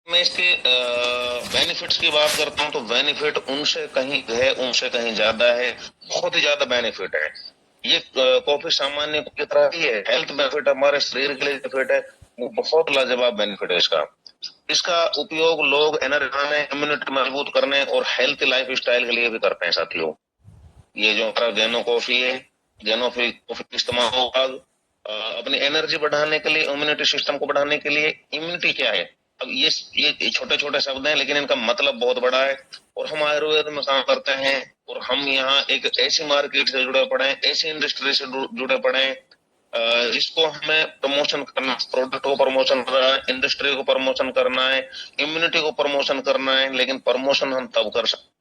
मैं इसके बेनिफिट्स की बात करता हूँ तो बेनिफिट उनसे कहीं ज्यादा है, बहुत ही ज्यादा बेनिफिट है। ये कॉफी सामान्य की तरह ही है, हेल्थ बेनिफिट हमारे शरीर के लिए बेनिफिट है, वो बहुत लाजवाब बेनिफिट है इसका। इसका उपयोग लोग एनर्जी बनाने, इम्यूनिटी मजबूत करने और हेल्थी लाइफ स्टाइल के लिए भी करते हैं साथियों। ये जो हमारा गैनो कॉफी है, गैनो कॉफी का इस्तेमाल होगा अपनी एनर्जी बढ़ाने के लिए, इम्यूनिटी सिस्टम को बढ़ाने के लिए। इम्यूनिटी क्या है? अब ये छोटे छोटे शब्द हैं लेकिन इनका मतलब बहुत बड़ा है। और हम आयुर्वेद में काम करते हैं और हम यहाँ एक ऐसी मार्केट से जुड़े पड़े हैं, ऐसी इंडस्ट्री से जुड़े पड़े हैं जिसको हमें प्रमोशन करना, प्रोडक्ट को प्रमोशन करना है, इंडस्ट्री को प्रमोशन करना है, इम्यूनिटी को प्रमोशन करना है। लेकिन प्रमोशन हम तब कर सकते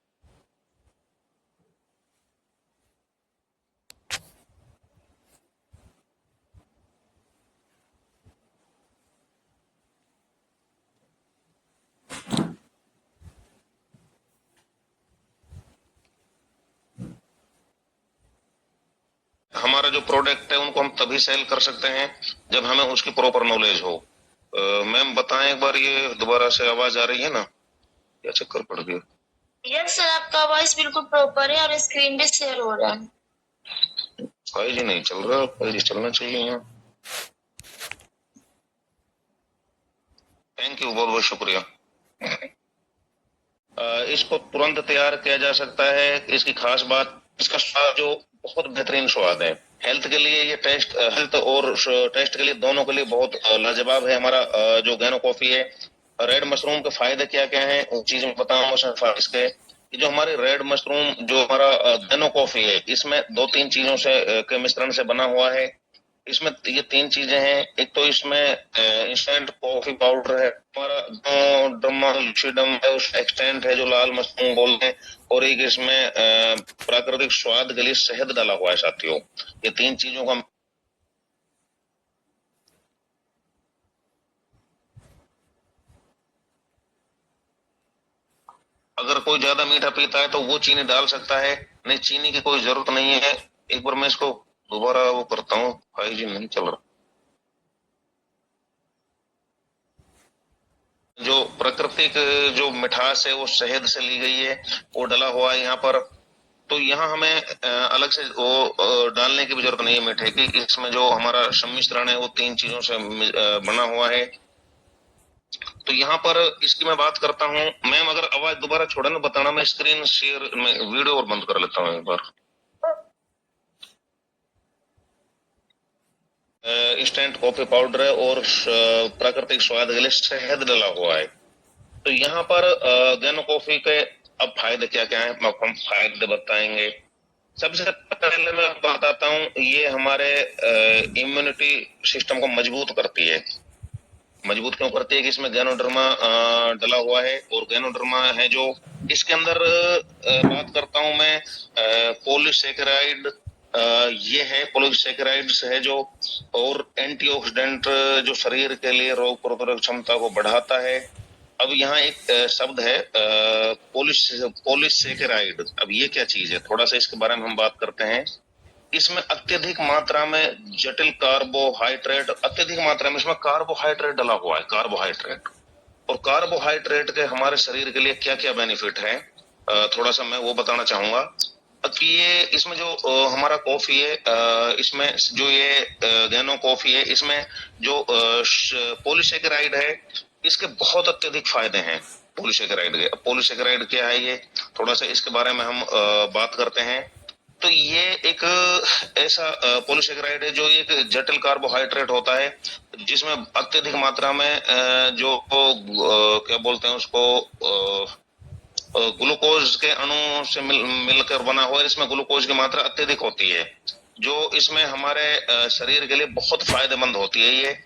हमारा जो प्रोडक्ट है उनको हम तभी सेल कर सकते हैं जब हमें उसकी प्रॉपर नॉलेज हो। मैम बताएं एक बार, ये दोबारा से आवाज आ रही है ना, क्या चक्कर पड़ गया? यस सर, आपका वॉइस बिल्कुल प्रॉपर है और स्क्रीन भी शेयर हो रहा है। 5G नहीं चल रहा, 5G चलना चाहिए यहाँ। थैंक यू, बहुत बहुत शुक्रिया। इसको तुरंत तैयार किया जा सकता है। इसकी खास बात, इसका स्वाद जो बहुत बेहतरीन स्वाद है। हेल्थ के लिए ये हेल्थ और टेस्ट के लिए, दोनों के लिए बहुत लाजवाब है। हमारा जो गैनो कॉफी है, रेड मशरूम के फायदे क्या क्या हैं उन चीज में बताऊंगा इसके। जो हमारे रेड मशरूम, जो हमारा गैनो कॉफी है, इसमें दो तीन चीजों से के मिश्रण से बना हुआ है। इसमें ये तीन चीजें हैं। एक तो इसमें इंस्टेंट कॉफी पाउडर है, हमारा ड्रमालिक्सिडम है, उस एक्सटेंट है जो लाल मशरूम बोलते हैं, और एक इसमें प्राकृतिक स्वाद के लिए शहद डाला हुआ है साथियों। ये तीन चीजों का अगर कोई ज्यादा मीठा पीता है तो वो चीनी डाल सकता है, नहीं चीनी की कोई जरूरत नहीं है। एक बार मैं इसको दोबारा वो करता हूँ, 5G नहीं चल रहा। जो प्राकृतिक जो मिठास है वो शहद से ली गई है, वो डला हुआ है यहाँ पर। तो यहाँ हमें अलग से वो डालने की भी जरूरत नहीं है मीठे की। इसमें जो हमारा सम्मिश्रण है वो तीन चीजों से बना हुआ है। तो यहाँ पर इसकी मैं बात करता हूँ। मैम अगर आवाज दोबारा छोड़े ना बताना, मैं स्क्रीन शेयर में वीडियो और बंद कर लेता हूँ एक बार। इंस्टेंट कॉफी पाउडर है और प्राकृतिक स्वाद के लिए शहद डला हुआ है। तो यहाँ पर गैनो कॉफी के अब फायदे क्या क्या है, हम फायदे बताएंगे। सबसे पहले मैं बताता हूँ, ये हमारे इम्यूनिटी सिस्टम को मजबूत करती है। मजबूत क्यों करती है? कि इसमें गैनोडर्मा डला हुआ है, और गैनोडर्मा है जो इसके अंदर बात करता हूं मैं, पॉलीसेकेराइड ये है, पॉलीसेकेराइड्स है जो, और एंटीऑक्सीडेंट जो शरीर के लिए रोग प्रतिरोधक क्षमता को बढ़ाता है। अब यहाँ एक शब्द है पॉलीसेकेराइड। अब ये क्या चीज है, थोड़ा सा इसके बारे में हम बात करते हैं। इसमें अत्यधिक मात्रा में जटिल कार्बोहाइड्रेट, अत्यधिक मात्रा में इसमें कार्बोहाइड्रेट डला हुआ है, कार्बोहाइड्रेट। और कार्बोहाइड्रेट के हमारे शरीर के लिए क्या क्या बेनिफिट है, थोड़ा सा मैं वो बताना चाहूंगा। कि ये इसमें जो हमारा कॉफी है, इसमें जो ये गैनो कॉफी है, इसमें जो पॉलीसेकेराइड है, इसके बहुत अत्यधिक फायदे हैं पॉलीसेकेराइड के। पॉलीसेकेराइड क्या है ये, थोड़ा सा इसके बारे में हम बात करते हैं। तो ये एक ऐसा पॉलीसेकेराइड है जो एक जटिल कार्बोहाइड्रेट होता है, जिसमें अत्यधिक मात्रा में जो क्या बोलते हैं उसको, ग्लूकोज के अणु से मिलकर बना हुआ है। इसमें ग्लूकोज की मात्रा अत्यधिक होती है, जो इसमें हमारे शरीर के लिए बहुत फायदेमंद होती है ये।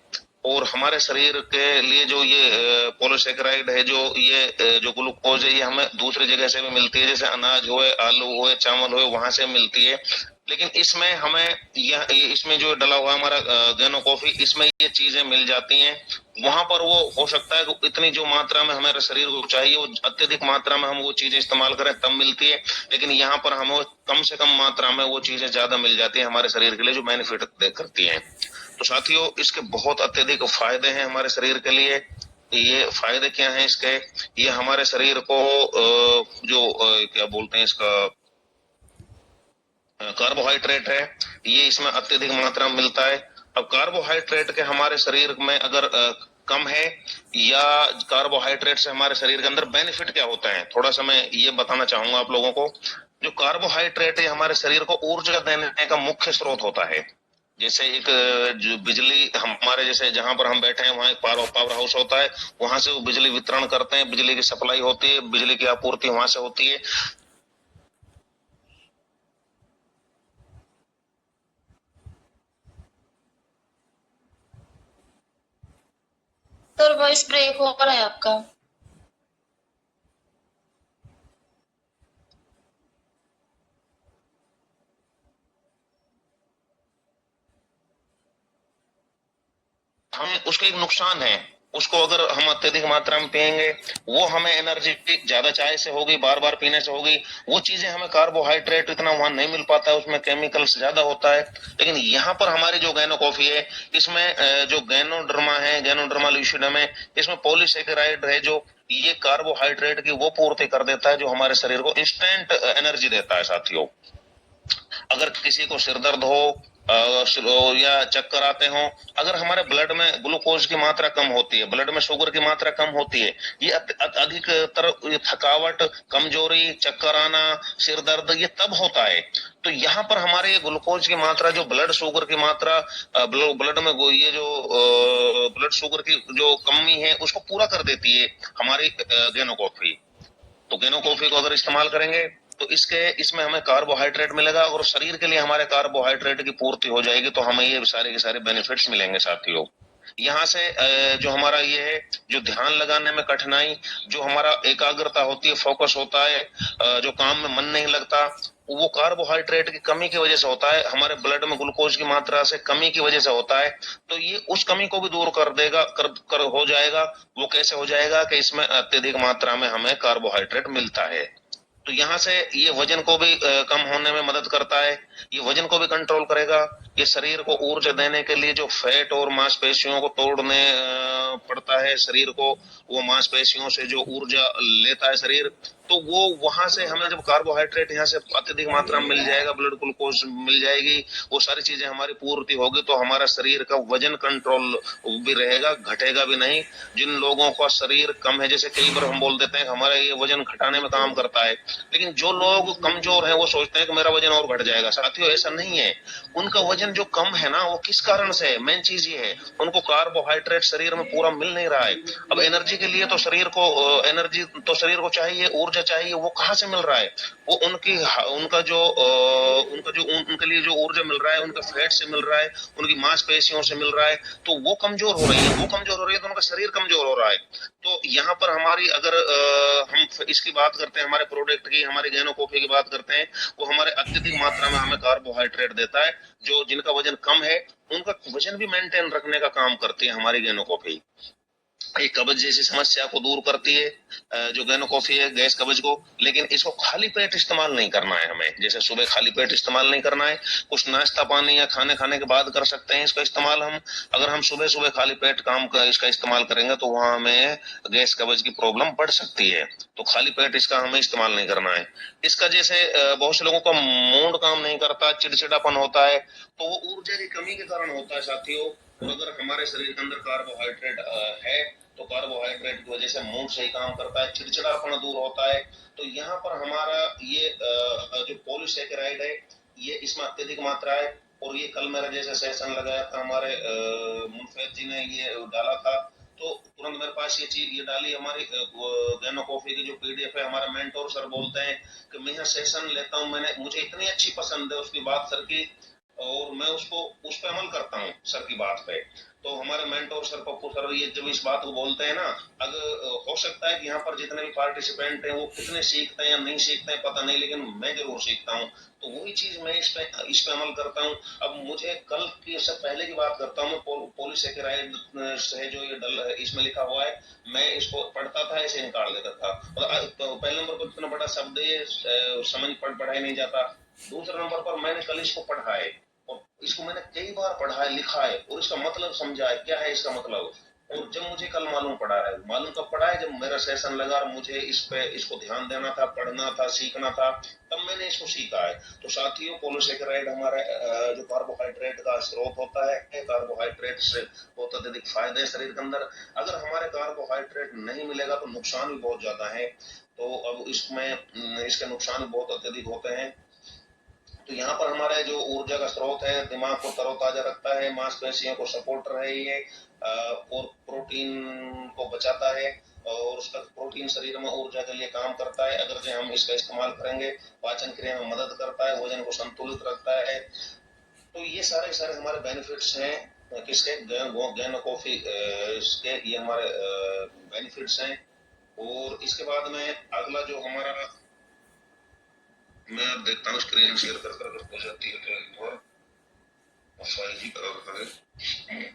और हमारे शरीर के लिए जो ये पॉलीसेकेराइड है, जो ये जो ग्लूकोज है, ये हमें दूसरी जगह से भी मिलती है, जैसे अनाज हुए, आलू हुए, चावल हुए, वहां से मिलती है। लेकिन इसमें हमें इसमें जो डला हुआ हमारा गैनो कॉफी, इसमें ये चीजें मिल जाती हैं। वहां पर वो हो सकता है कि इतनी जो मात्रा में हमारे शरीर को चाहिए, वो अत्यधिक मात्रा में हम वो चीजें इस्तेमाल करें तब मिलती है। लेकिन यहाँ पर हमें कम से कम मात्रा में वो चीजें ज्यादा मिल जाती है हमारे शरीर के लिए, जो बेनिफिट करती हैं। तो साथियों, इसके बहुत अत्यधिक फायदे हैं हमारे शरीर के लिए। ये फायदे क्या हैं इसके? ये हमारे शरीर को क्या बोलते हैं इसका, कार्बोहाइड्रेट है, ये इसमें अत्यधिक मात्रा में मिलता है। अब कार्बोहाइड्रेट के हमारे शरीर में अगर कम है, या कार्बोहाइड्रेट से हमारे शरीर के अंदर बेनिफिट क्या होता है, थोड़ा सा मैं ये बताना चाहूंगा आप लोगों को। जो कार्बोहाइड्रेट है हमारे शरीर को ऊर्जा देने का मुख्य स्रोत होता है। जैसे एक जो बिजली हमारे, जैसे जहां पर हम बैठे हैं वहां एक पावर हाउस होता है, वहां से वो बिजली वितरण करते हैं, बिजली की सप्लाई होती है, बिजली की आपूर्ति वहां से होती है। सर वॉइस ब्रेक हो रहा है आपका। हम उसका एक नुकसान है, उसको अगर हम अत्यधिक मात्रा में पिएंगे, वो हमें एनर्जी ज्यादा चाय से होगी, बार बार पीने से होगी, वो चीजें हमें कार्बोहाइड्रेट इतना वहां नहीं मिल पाता है, उसमें केमिकल्स ज्यादा होता है। लेकिन यहाँ पर हमारी जो गैनो कॉफी है, इसमें जो गैनोडर्मा है, गैनोडर्मा ल्यूसिडम है, इसमें पॉलीसेकेराइड है, जो ये कार्बोहाइड्रेट की वो पूर्ति कर देता है जो हमारे शरीर को इंस्टेंट एनर्जी देता है साथियों। अगर किसी को सिर दर्द हो या चक्कर आते हो, अगर हमारे ब्लड में ग्लूकोज की मात्रा कम होती है, ब्लड में शुगर की मात्रा कम होती है, ये अधिकतर थकावट, कमजोरी, चक्कर आना, सिर दर्द ये तब होता है। तो यहाँ पर हमारे ग्लूकोज की मात्रा, जो ब्लड शुगर की मात्रा, ब्लड में ये जो ब्लड शुगर की जो कमी है उसको पूरा कर देती है हमारी गेनो कॉफी। तो गेनो कॉफी को अगर इस्तेमाल करेंगे तो इसमें हमें कार्बोहाइड्रेट मिलेगा, और शरीर के लिए हमारे कार्बोहाइड्रेट की पूर्ति हो जाएगी, तो हमें ये सारे के सारे बेनिफिट्स मिलेंगे साथियों। यहाँ से जो हमारा ये है, जो ध्यान लगाने में कठिनाई, जो हमारा एकाग्रता होती है, फोकस होता है, जो काम में मन नहीं लगता, वो कार्बोहाइड्रेट की कमी की वजह से होता है, हमारे ब्लड में ग्लूकोज की मात्रा से कमी की वजह से होता है। तो ये उस कमी को भी दूर कर देगा, कर हो जाएगा। वो कैसे हो जाएगा कि इसमें अत्यधिक मात्रा में हमें कार्बोहाइड्रेट मिलता है। तो यहाँ से ये वजन को भी कम होने में मदद करता है, ये वजन को भी कंट्रोल करेगा। ये शरीर को ऊर्जा देने के लिए जो फैट और मांसपेशियों को तोड़ने पड़ता है शरीर को, वो मांसपेशियों से जो ऊर्जा लेता है शरीर, तो वो वहां से हमें जब कार्बोहाइड्रेट यहाँ से अत्यधिक मात्रा में मिल जाएगा, ब्लड ग्लूकोज मिल जाएगी, वो सारी चीजें हमारी पूर्ति होगी, तो हमारा शरीर का वजन कंट्रोल भी रहेगा, घटेगा भी नहीं। जिन लोगों का शरीर कम है, जैसे कई बार हम बोल देते हैं हमारा ये वजन घटाने में काम करता है, लेकिन जो लोग कमजोर हैं वो सोचते हैं कि मेरा वजन और घट जाएगा। साथियों ऐसा नहीं है, उनका वजन जो कम है ना, वो किस कारण से है, मेन चीज ये है, उनको कार्बोहाइड्रेट शरीर में पूरा मिल नहीं रहा है। अब एनर्जी के लिए तो शरीर को एनर्जी तो शरीर को चाहिए, ऊर्जा चाहिए, वो कहाँ से मिल रहा है? वो उनके लिए जो ऊर्जा मिल रहा है, उनके फैट से मिल रहा है, उनकी मांसपेशियों से मिल रहा है, तो वो कमजोर हो रही है, वो कमजोर हो रही है, तो उनका शरीर कमजोर हो रहा है। तो यहाँ पर हमारी अगर हम इसकी बात करते हैं, हमारे प्रोडक्ट की, हमारे गैनो कॉफी की बात करते हैं, वो हमारे अत्यधिक मात्रा में हमें कार्बोहाइड्रेट देता है। जो जिनका वजन कम है, उनका वजन भी मेंटेन रखने का काम करती है हमारी गैनो कॉफी। ये कब्ज जैसी समस्या को दूर करती है जो गैनो कॉफी है, गैस कब्ज को। लेकिन इसको खाली पेट इस्तेमाल नहीं करना है हमें, जैसे सुबह खाली पेट इस्तेमाल नहीं करना है, कुछ नाश्ता पानी या खाने खाने के बाद कर सकते हैं इसका इस्तेमाल हम। अगर हम सुबह सुबह खाली पेट इसका इस्तेमाल करेंगे तो वहां हमें गैस कब्ज की प्रॉब्लम बढ़ सकती है, तो खाली पेट इसका हमें इस्तेमाल नहीं करना है। इसका जैसे बहुत से लोगों का मूड काम नहीं करता, चिड़चिड़ापन होता है, तो वो ऊर्जा की कमी के कारण होता है साथियों। और अगर हमारे शरीर के अंदर कार्बोहाइड्रेट है, तो कार्बोहाइड्रेट की वजह से मूड सही काम करता है, चिड़चिड़ापन दूर होता है। तो यहाँ पर हमारा ये जो पॉलीसेकेराइड है, ये इसमें अत्यधिक मात्रा है। और ये कल मेरा जैसे सेशन लगाया था, हमारे मुनफैद जी ने ये डाला था, तो तुरंत मेरे पास ये चीज ये डाली, हमारी गैनो कॉफी की जो पीडीएफ है, हमारा मेंटोर सर बोलते हैं कि मैं यहाँ सेशन लेता हूँ, मुझे इतनी अच्छी पसंद है उसकी बात सर की, और मैं उस पर अमल करता हूँ सर की बात पे। तो हमारे मेंटोर सर पप्पू सर ये जब इस बात को बोलते हैं ना, अगर हो सकता है कि यहाँ पर जितने भी पार्टिसिपेंट हैं वो कितने सीखते हैं या नहीं सीखते हैं पता नहीं, लेकिन मैं जरूर सीखता हूँ। तो वही चीज मैं इस पे अमल करता हूँ। अब मुझे कल की सब पहले की बात करता हूँ, मैं पॉलीसेकेराइड से जो ये इसमें लिखा हुआ है, मैं इसको पढ़ता था, ऐसे निकाल देता था। तो पहले नंबर पर इतना बड़ा शब्द ये समझ पढ़ाई नहीं जाता। दूसरे नंबर पर मैंने कल इसको पढ़ा है, और इसको मैंने कई बार पढ़ा है, लिखा है, और इसका मतलब समझा है, क्या है इसका मतलब। और जब मुझे कल मालूम पड़ा है, मालूम कब पड़ा है, जब मेरा सेशन लगा और मुझे इसको ध्यान देना था, पढ़ना था, सीखना था, तब मैंने इसको सीखा है। तो साथियों, पॉलीसेकेराइड हमारे जो कार्बोहाइड्रेट का स्रोत होता है, कार्बोहाइड्रेट से बहुत अत्यधिक फायदे शरीर के अंदर। अगर हमारे कार्बोहाइड्रेट नहीं मिलेगा तो नुकसान भी बहुत ज्यादा है। तो अब इसमें इसके नुकसान बहुत अत्यधिक होते हैं। तो यहाँ पर हमारे जो ऊर्जा का स्रोत है, दिमाग को तरोताजा रखता है, मांसपेशियों को सपोर्टर है ये, और प्रोटीन को बचाता है, और उसका प्रोटीन शरीर में ऊर्जा के लिए काम करता है। अगर जो हम इसका इस्तेमाल करेंगे, पाचन क्रिया में मदद करता है, वजन को संतुलित रखता है। तो ये सारे सारे हमारे बेनिफिट्स हैं किसके, गैनो कॉफी के, ये हमारे बेनिफिट्स हैं। और इसके बाद में अगला जो हमारा, मैं अब देखता हूँ स्क्रीन शेयर कर कर हो जाती है तो एक बार फाइल ही करें।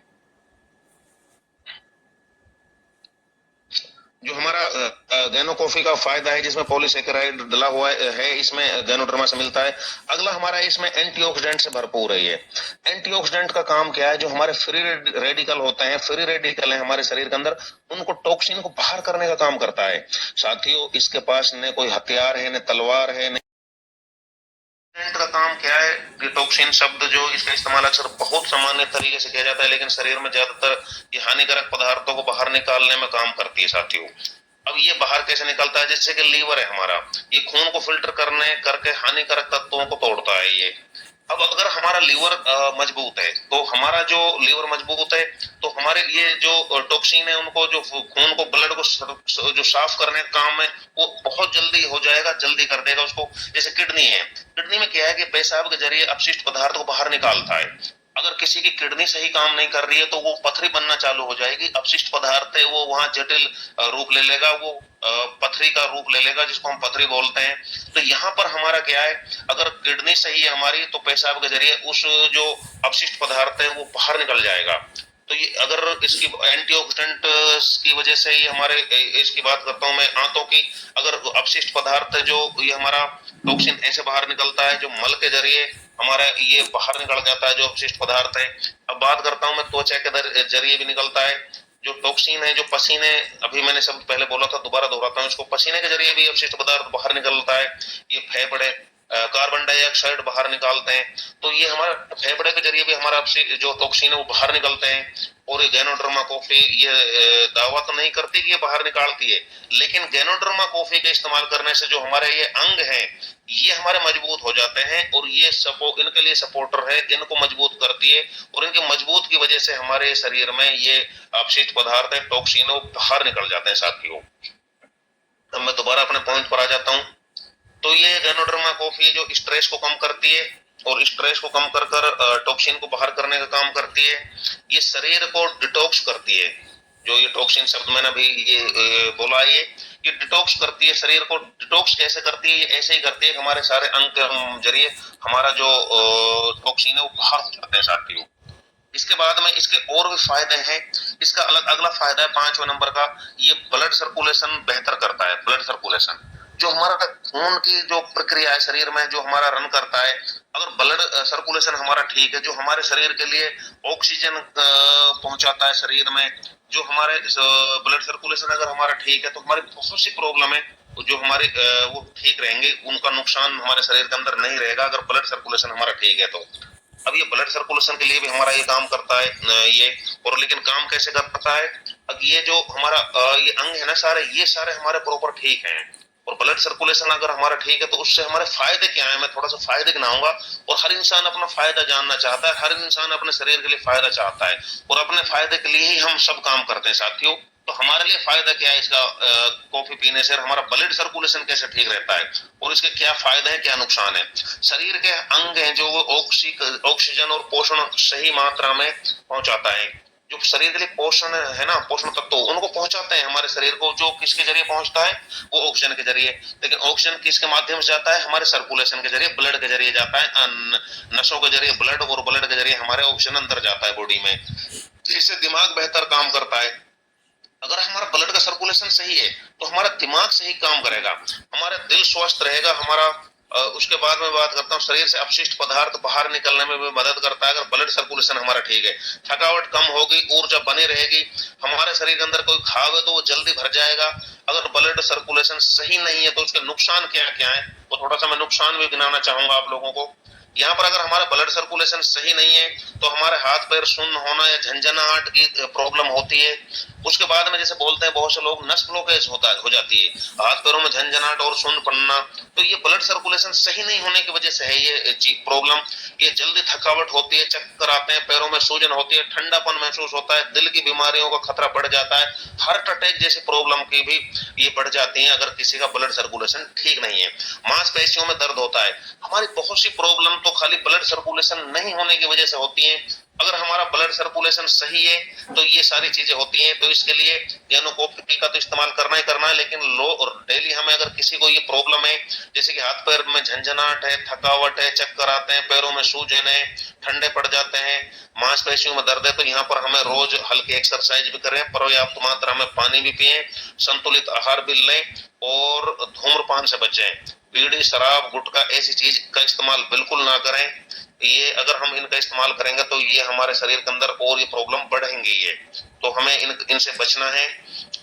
जो हमारा गैनो कॉफी का फायदा है, जिसमें पॉलीसेकेराइड डला हुआ है, इसमें गैनोडर्मा से मिलता है। अगला हमारा इसमें एंटीऑक्सीडेंट से भरपूर है ये। एंटीऑक्सीडेंट का काम क्या है, जो हमारे फ्री रेडिकल होते हैं, फ्री रेडिकल है हमारे शरीर के अंदर, उनको टॉक्सिन को बाहर करने का काम करता है। साथियों, इसके पास न कोई हथियार है, न तलवार है, न का काम क्या है कि टॉक्सिन शब्द जो इसका इस्तेमाल अक्सर बहुत सामान्य तरीके से किया जाता है, लेकिन शरीर में ज्यादातर ये हानिकारक पदार्थों को बाहर निकालने में काम करती है साथियों। अब ये बाहर कैसे निकलता है, जैसे कि लीवर है हमारा, ये खून को फिल्टर करने करके हानिकारक तत्वों को तोड़ता है ये। अब अगर हमारा लीवर मजबूत है, तो हमारा जो लीवर मजबूत है, तो हमारे ये जो टॉक्सिन है, उनको जो खून को, ब्लड को जो साफ करने का काम है, वो बहुत जल्दी हो जाएगा, जल्दी कर देगा उसको। जैसे किडनी है, किडनी में क्या है कि पेशाब के जरिए अपशिष्ट पदार्थ को बाहर निकालता है। अगर किसी की किडनी सही काम नहीं कर रही है, तो वो पथरी बनना चालू हो जाएगी, अपशिष्ट पदार्थ है वो वहां जटिल रूप ले लेगा, वो पथरी का रूप ले लेगा, जिसको हम पथरी बोलते हैं। तो यहाँ पर हमारा क्या है, अगर किडनी सही है हमारी, तो पेशाब के जरिए उस जो अपशिष्ट पदार्थ है वो बाहर निकल जाएगा। तो ये अगर इसकी एंटीऑक्सीडेंट की वजह से ये हमारे, इसकी बात करता हूं मैं आंतों की, अगर अपशिष्ट पदार्थ जो ये हमारा टॉक्सिन ऐसे बाहर निकलता है, जो मल के जरिए हमारा ये बाहर निकल जाता है जो अपशिष्ट पदार्थ है। अब बात करता हूं मैं त्वचा के जरिए भी निकलता है जो टॉक्सिन है, जो पसीने, अभी मैंने शब्द पहले बोला था, दोबारा दोहराता हूं इसको, पसीने के जरिए भी अपशिष्ट पदार्थ बाहर निकलता है। ये फेफड़े कार्बन डाइऑक्साइड बाहर निकालते हैं, तो ये हमारा फेफड़े के जरिए भी हमारा जो टॉक्सिन है वो बाहर निकलते हैं। और ये गैनोडर्मा कॉफी ये दावा तो नहीं करती कि ये बाहर निकालती है, लेकिन गैनोडर्मा कॉफी के इस्तेमाल करने से जो हमारे ये अंग हैं, ये हमारे मजबूत हो जाते हैं, और ये इनके लिए सपोर्टर है, इनको मजबूत करती है, और इनके मजबूत की वजह से हमारे शरीर में ये अपशिष्ट पदार्थ है, टॉक्सिन बाहर निकल जाते हैं साथियों। अब मैं दोबारा अपने पॉइंट पर आ जाता हूँ। तो ये गैनोडर्मा कॉफी जो स्ट्रेस को कम करती है, और स्ट्रेस को कम कर कर टॉक्सिन को बाहर करने का काम करती है। ये शरीर को डिटॉक्स करती है, जो ये टॉक्सिन शब्द मैंने अभी ये बोला, ये डिटॉक्स करती है शरीर को। डिटॉक्स कैसे करती है, ये ऐसे ही करती है, हमारे सारे अंग के जरिए हमारा जो टॉक्सिन है वो बाहर हो जाते हैं साथियों। इसके बाद में इसके और भी फायदे हैं। इसका अगला फायदा है 5वें नंबर का, ये ब्लड सर्कुलेशन बेहतर करता है। ब्लड सर्कुलेशन, जो हमारा खून की जो प्रक्रिया है शरीर में, जो हमारा रन करता है, अगर ब्लड सर्कुलेशन हमारा ठीक है, जो हमारे शरीर के लिए ऑक्सीजन पहुंचाता है शरीर में, जो हमारे ब्लड सर्कुलेशन अगर हमारा ठीक है, तो हमारी बहुत सी प्रॉब्लम है जो हमारे वो ठीक रहेंगे, उनका नुकसान हमारे शरीर के अंदर नहीं रहेगा अगर ब्लड सर्कुलेशन हमारा ठीक है तो। अब ये ब्लड सर्कुलेशन के लिए भी हमारा ये काम करता है ये, और लेकिन काम कैसे करता है, अब ये जो हमारा ये अंग है ना सारे, ये सारे हमारे प्रॉपर ठीक हैं, और ब्लड सर्कुलेशन अगर हमारा ठीक है, तो उससे हमारे फायदे क्या है, मैं थोड़ा सा फायदे गिनाऊंगा। और हर इंसान अपना फायदा जानना चाहता है, हर इंसान अपने शरीर के लिए फायदा चाहता है, और अपने फायदे के लिए ही हम सब काम करते हैं साथियों। तो हमारे लिए फायदा क्या है इसका, कॉफी पीने से हमारा ब्लड सर्कुलेशन कैसे ठीक रहता है, और इसके क्या फायदे हैं, क्या नुकसान है। शरीर के अंग हैं जो ऑक्सीजन और पोषण सही मात्रा में पहुंचाता है, जो शरीर के लिए पोषण है ना, पोषण तत्व उनको पहुंचाते हैं हमारे शरीर को, जो किसके जरिए पहुंचता है, वो ऑक्सीजन के जरिए। लेकिन ऑक्सीजन किसके माध्यम से जाता है, हमारे सर्कुलेशन के जरिए, ब्लड के जरिए जाता है, नसों के जरिए ब्लड, और ब्लड के जरिए हमारे ऑक्सीजन अंदर जाता है बॉडी में। इससे दिमाग बेहतर काम करता है। अगर हमारा ब्लड का सर्कुलेशन सही है, तो हमारा दिमाग सही काम करेगा, हमारा दिल स्वस्थ रहेगा, हमारा उसके बाद में बात करता हूँ, शरीर से अपशिष्ट पदार्थ बाहर निकलने में भी मदद करता है अगर ब्लड सर्कुलेशन हमारा ठीक है। थकावट कम होगी, ऊर्जा बनी रहेगी, हमारे शरीर के अंदर कोई घाव है तो वो जल्दी भर जाएगा। अगर ब्लड सर्कुलेशन सही नहीं है तो उसके नुकसान क्या क्या है, वो थोड़ा सा मैं नुकसान भी गिनाना चाहूंगा आप लोगों को। यहाँ पर अगर हमारा ब्लड सर्कुलेशन सही नहीं है तो हमारे हाथ पैर सुन्न होना या झंझनाहट की प्रॉब्लम होती है। उसके बाद में जैसे बोलते हैं बहुत से लोग, नस ब्लॉकेज हो जाती है, हाथ पैरों में झंझनाहट और सुन्न पड़ना, तो ये ब्लड सर्कुलेशन सही नहीं होने की वजह से है ये प्रॉब्लम। ये जल्दी थकावट होती है, चक्कर आते हैं, पैरों में सूजन होती है, ठंडापन महसूस होता है, दिल की बीमारियों का खतरा बढ़ जाता है, हार्ट अटैक जैसी प्रॉब्लम की भी ये बढ़ जाती है अगर किसी का ब्लड सर्कुलेशन ठीक नहीं है। मांसपेशियों में दर्द होता है, हमारी बहुत सी प्रॉब्लम तो खाली ब्लड सर्कुलेशन नहीं होने की वजह से होती है। अगर हमारा ब्लड सर्कुलेशन सही है तो ये सारी चीजें होती हैं। तो इसके लिए गैनोकोफी का तो इस्तेमाल करना ही करना है, लेकिन लो और डेली हमें अगर किसी को ये प्रॉब्लम है, जैसे कि हाथ पैर में झंझनाहट है, थकावट है, चक्कर आते हैं, पैरों में सूजन है, ठंडे पड़ जाते हैं, मांसपेशियों में दर्द है, तो यहाँ पर हमें रोज हल्की एक्सरसाइज भी करें, पर्याप्त मात्रा में पानी भी पिए, संतुलित आहार भी लें और धूम्रपान से बचें। बीड़ी, शराब, गुटखा ऐसी चीज का इस्तेमाल बिल्कुल ना करें। ये अगर हम इनका इस्तेमाल करेंगे तो ये हमारे शरीर के अंदर और ये प्रॉब्लम बढ़ेंगी। ये तो हमें इनसे बचना है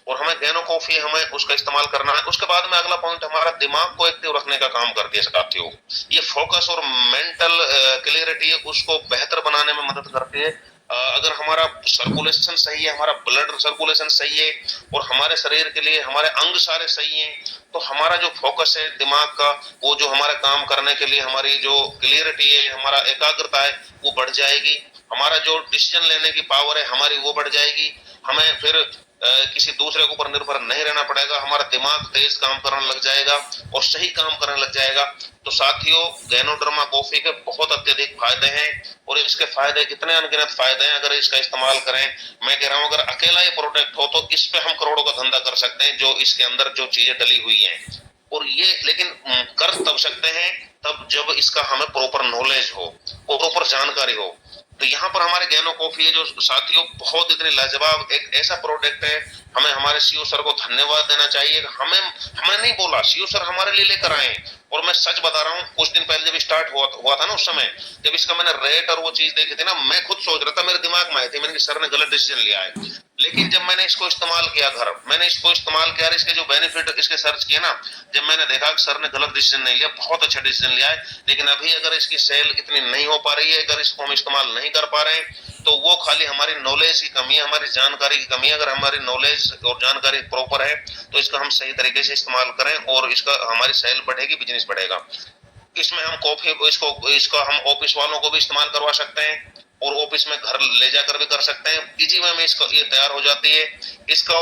और हमें गैनोकॉफी हमें उसका इस्तेमाल करना है। उसके बाद में अगला पॉइंट हमारा दिमाग को एक्टिव रखने का काम करती है साथियों। ये फोकस और मेंटल क्लियरिटी उसको बेहतर बनाने में मदद करती है। अगर हमारा सर्कुलेशन सही है, हमारा ब्लड सर्कुलेशन सही है और हमारे शरीर के लिए हमारे अंग सारे सही हैं, तो हमारा जो फोकस है दिमाग का, वो जो हमारे काम करने के लिए हमारी जो क्लियरिटी है, हमारा एकाग्रता है, वो बढ़ जाएगी। हमारा जो डिसीजन लेने की पावर है हमारी, वो बढ़ जाएगी। हमें फिर किसी दूसरे के ऊपर निर्भर नहीं रहना पड़ेगा, हमारा दिमाग तेज काम करने लग जाएगा और सही काम करने लग जाएगा। तो साथियों, गैनोडर्मा कॉफी के बहुत अत्यधिक फायदे हैं और इसके फायदे कितने अनगिनत फायदे हैं अगर इसका इस्तेमाल करें। मैं कह रहा हूं अगर अकेला ये प्रोडक्ट हो तो इस पे हम करोड़ों का धंधा कर सकते हैं, जो इसके अंदर जो चीजें डली हुई हैं। और ये लेकिन कर तब सकते हैं तब जब इसका हमें प्रॉपर नॉलेज हो और प्रॉपर जानकारी हो। तो यहाँ पर हमारे गैनोकॉफी है जो साथियों बहुत इतनी लाजवाब एक ऐसा प्रोडक्ट है, हमें हमारे सीओ सर को धन्यवाद देना चाहिए। हमें नहीं बोला, सीओ सर हमारे लिए लेकर आए। और मैं सच बता रहा हूँ, कुछ दिन पहले जब स्टार्ट हुआ था ना, उस समय जब इसका मैंने रेट और वो चीज देखी थी ना, मैं खुद सोच रहा था, मेरे दिमाग में आई थी, मैंने सर ने गलत डिसीजन लिया है। लेकिन जब मैंने इसको इस्तेमाल किया मैंने इसको इस्तेमाल किया, इसके जो बेनिफिट इसके सर्च किए ना, जब मैंने देखा कि सर ने गलत डिसीजन नहीं लिया, बहुत अच्छा डिसीजन लिया है। लेकिन अभी अगर इसकी सेल इतनी नहीं हो पा रही है, अगर इसको हम इस्तेमाल नहीं कर पा रहे हैं, तो वो खाली हमारी नॉलेज की कमी है, हमारी जानकारी की कमी है। अगर हमारी नॉलेज और जानकारी प्रॉपर है तो इसका हम सही तरीके से इस्तेमाल करें और इसका हमारी सेल बढ़ेगी, बिजनेस बढ़ेगा। इसमें हम कॉफी इसका हम ऑफिस वालों को भी इस्तेमाल करवा सकते हैं और ऑफिस में घर ले जाकर भी कर सकते हैं। इजी वे में इसका ये तैयार हो जाती है। इसका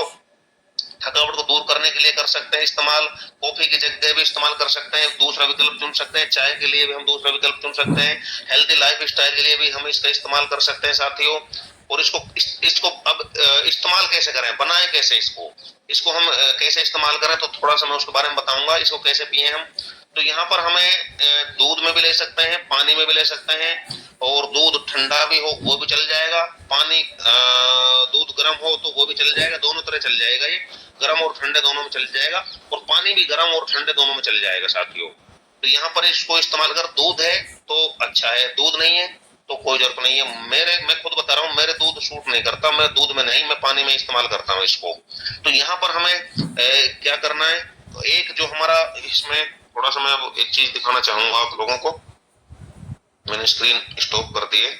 थकावट को दूर करने के लिए कर सकते हैं इस्तेमाल, कॉफी की जगह भी इस्तेमाल कर सकते हैं, दूसरा विकल्प चुन सकते हैं, चाय के लिए भी हम दूसरा विकल्प चुन सकते हैं, हेल्दी लाइफ स्टाइल के लिए भी हम इसका इस्तेमाल कर सकते हैं साथियों। और इसको अब इस्तेमाल कैसे करें, बनाएं कैसे, इसको हम कैसे इस्तेमाल करें, तो थोड़ा सा मैं उसके बारे में बताऊंगा। इसको कैसे पिए हम, तो यहाँ पर हमें दूध में भी ले सकते हैं, पानी में भी ले सकते हैं, और दूध ठंडा भी हो वो भी चल जाएगा, पानी दूध गर्म हो तो वो भी चल जाएगा, दोनों तरह चल जाएगा, ये गर्म और ठंडे दोनों में चल जाएगा, और पानी भी गर्म और ठंडे दोनों में चल जाएगा साथियों। तो यहाँ पर इसको इस्तेमाल कर, दूध है तो अच्छा है, दूध नहीं है तो कोई जरूरत नहीं है। मैं खुद बता रहा हूँ, मेरे दूध सूट नहीं करता, मैं दूध में नहीं, मैं पानी में इस्तेमाल करता हूँ इसको। तो यहाँ पर हमें क्या करना है, तो एक जो हमारा इसमें थोड़ा सा मैं अब एक चीज दिखाना चाहूंगा आप लोगों को। मैंने स्क्रीन स्टॉप कर दी है।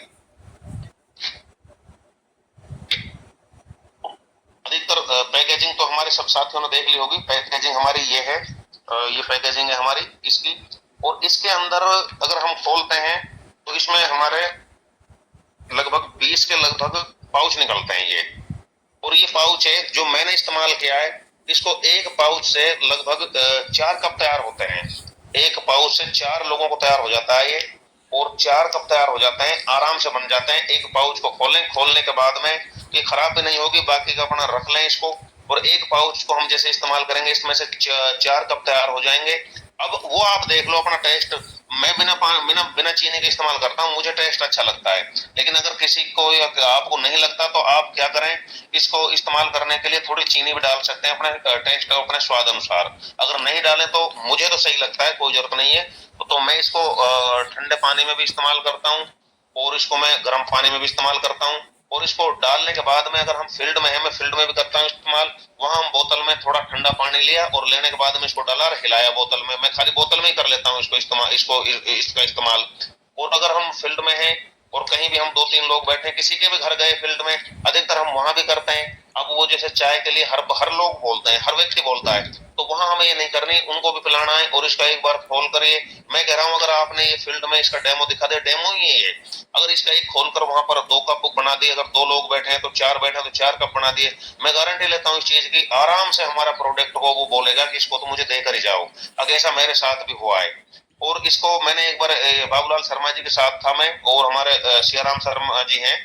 अधिकतर पैकेजिंग तो हमारे सब साथियों ने देख ली होगी। पैकेजिंग हमारी ये है, ये पैकेजिंग है हमारी इसकी। और इसके अंदर अगर हम खोलते हैं तो इसमें हमारे लगभग 20 के लगभग पाउच निकलते हैं ये। और ये पाउच है जो मैंने इस्तेमाल किया है, इसको एक पाउच से लगभग 4 कप तैयार होते हैं। एक पाउच से 4 लोगों को तैयार हो जाता है ये, और 4 कप तैयार हो जाते हैं, आराम से बन जाते हैं। एक पाउच को खोलने के बाद में ये खराब भी नहीं होगी, बाकी का अपना रख लें इसको। और एक पाउच को हम जैसे इस्तेमाल करेंगे, इसमें से 4 कप तैयार हो जाएंगे। अब वो आप देख लो अपना टेस्ट। मैं बिना चीनी के इस्तेमाल करता हूँ, मुझे टेस्ट अच्छा लगता है। लेकिन अगर किसी को या आपको नहीं लगता तो आप क्या करें, इसको इस्तेमाल करने के लिए थोड़ी चीनी भी डाल सकते हैं अपने टेस्ट अपने स्वाद अनुसार। अगर नहीं डालें तो मुझे तो सही लगता है, कोई जरूरत नहीं है। तो तो मैं इसको ठंडे पानी में भी इस्तेमाल करता हूँ और इसको मैं गर्म पानी में भी इस्तेमाल करता हूँ। और इसको डालने के बाद में अगर हम फील्ड में है, मैं फील्ड में भी करता हूँ इस्तेमाल। वहां हम बोतल में थोड़ा ठंडा पानी लिया और लेने के बाद में इसको डाला और हिलाया बोतल में। मैं खाली बोतल में ही कर लेता हूँ इसको इस्तेमाल, इसका इस्तेमाल। और अगर हम फील्ड में हैं और कहीं भी हम 2-3 लोग बैठे, किसी के भी घर गए फील्ड में, अधिकतर हम वहां भी करते हैं। अब वो जैसे चाय के लिए हर लोग बोलते हैं, हर व्यक्ति बोलता है, तो वहां हमें ये नहीं करनी, उनको भी पिलाना है। और इसका एक बार खोल करिए, मैं कह रहा हूँ अगर आपने ये फील्ड में इसका डेमो दिखा दे, डेमो ही है। अगर इसका एक खोलकर वहां पर 2 कप बना दिए, अगर 2 लोग बैठे हैं तो 4 बैठे तो 4 कप बना दिए, मैं गारंटी लेता हूँ इस चीज की, आराम से हमारा प्रोडक्ट को वो बोलेगा कि इसको तो मुझे देकर ही जाओ। अगर ऐसा मेरे साथ भी हुआ है। और इसको मैंने एक बार बाबूलाल शर्मा जी के साथ था मैं, और हमारे सियाराम शर्मा जी हैं,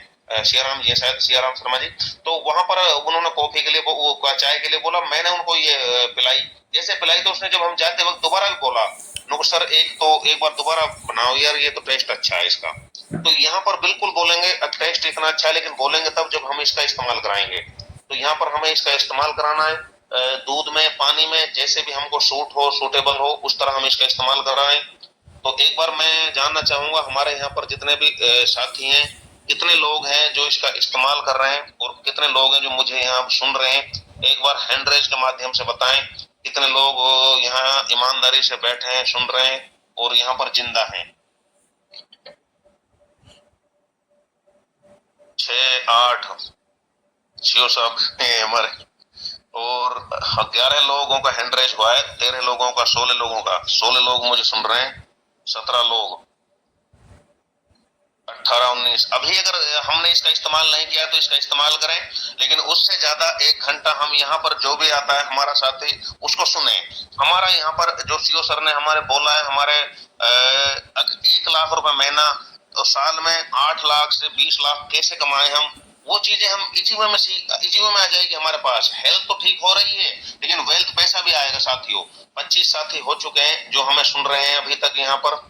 सियाराम जी शायद, सियाराम शर्मा जी। तो वहां पर उन्होंने कॉफी के लिए, वो चाय के लिए बोला, मैंने उनको ये पिलाई। जैसे पिलाई तो उसने जब हम जाते वक्त दोबारा भी बोला, नुको सर एक बार दोबारा बनाओ यार, ये तो टेस्ट अच्छा है इसका। तो यहाँ पर बिल्कुल बोलेंगे टेस्ट इतना अच्छा है, लेकिन बोलेंगे तब जब हम इसका इस्तेमाल कराएंगे। तो यहाँ पर हमें इसका इस्तेमाल कराना है, दूध में, पानी में, जैसे भी हमको सूट हो, सूटेबल हो, उस तरह हम इसका इस्तेमाल कराएं। तो एक बार मैं जानना चाहूंगा हमारे यहाँ पर जितने भी साथी हैं, कितने लोग हैं जो इसका इस्तेमाल कर रहे हैं, और कितने लोग हैं जो मुझे यहाँ सुन रहे हैं। एक बार हैंड रेज के माध्यम से बताएं कितने लोग यहाँ ईमानदारी से बैठे हैं, सुन रहे हैं और यहाँ पर जिंदा हैं। 6-8 सीओ साहब हैं हमारे, और 11 लोगों का हैंड रेज हुआ है, 13 लोगों का, 16 लोगों का, 16 लोग मुझे सुन रहे हैं, 17 लोग, 18-19। अभी अगर हमने इसका इस्तेमाल नहीं किया तो इसका इस्तेमाल करें, लेकिन उससे ज्यादा 1 घंटा हम यहाँ पर जो भी आता है हमारा साथी, उसको सुने। हमारा यहाँ पर जो सीओ सर ने हमारे बोला है, हमारे 1 लाख रुपए महीना, तो साल में 8 लाख से 20 लाख कैसे कमाए हम, वो चीजें हम इजी वे में आ जाएगी हमारे पास। हेल्थ तो ठीक हो रही है, लेकिन वेल्थ, पैसा भी आएगा साथियों। 25 साथी हो चुके हैं जो हमें सुन रहे हैं अभी तक यहाँ पर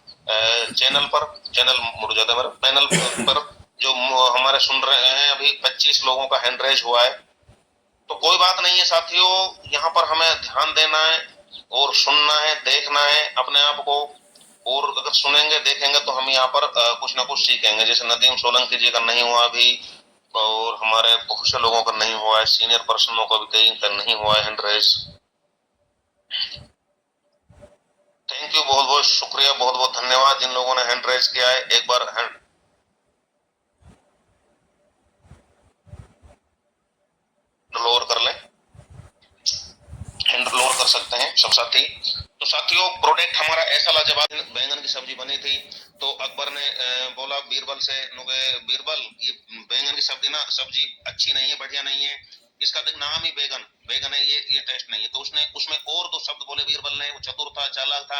चैनल मुड़ जाता है मेरा, पैनल पर जो हमारे सुन रहे हैं, अभी 25 लोगों का हैंड रेज हुआ है। तो कोई बात नहीं है साथियों, यहाँ पर हमें ध्यान देना है और सुनना है, देखना है अपने आप को। और अगर सुनेंगे, देखेंगे तो हम यहाँ पर कुछ ना कुछ सीखेंगे। जैसे नदीम सोलंकी जी का नहीं हुआ अभी, और हमारे बहुत से लोगों का नहीं हुआ है, सीनियर पर्सनों का भी कई का नहीं हुआ है हैंड रेज। थैंक यू, बहुत बहुत शुक्रिया, बहुत बहुत धन्यवाद जिन लोगों ने हैंड रेज किया है। एक बार हैंड लोअर कर लें, हैंड लोअर कर सकते हैं सब साथी। तो साथियों, प्रोडक्ट हमारा ऐसा लाजवाब, बैंगन की सब्जी बनी थी। तो अकबर ने बोला बीरबल से, बीरबल ये बैंगन की सब्जी अच्छी नहीं है, बढ़िया नहीं है, इसका नाम ही बैगन है, ये टेस्ट नहीं है। तो उसने उसमें और 2 शब्द बोले बीरबल ने, वो चतुर था, चालाक था।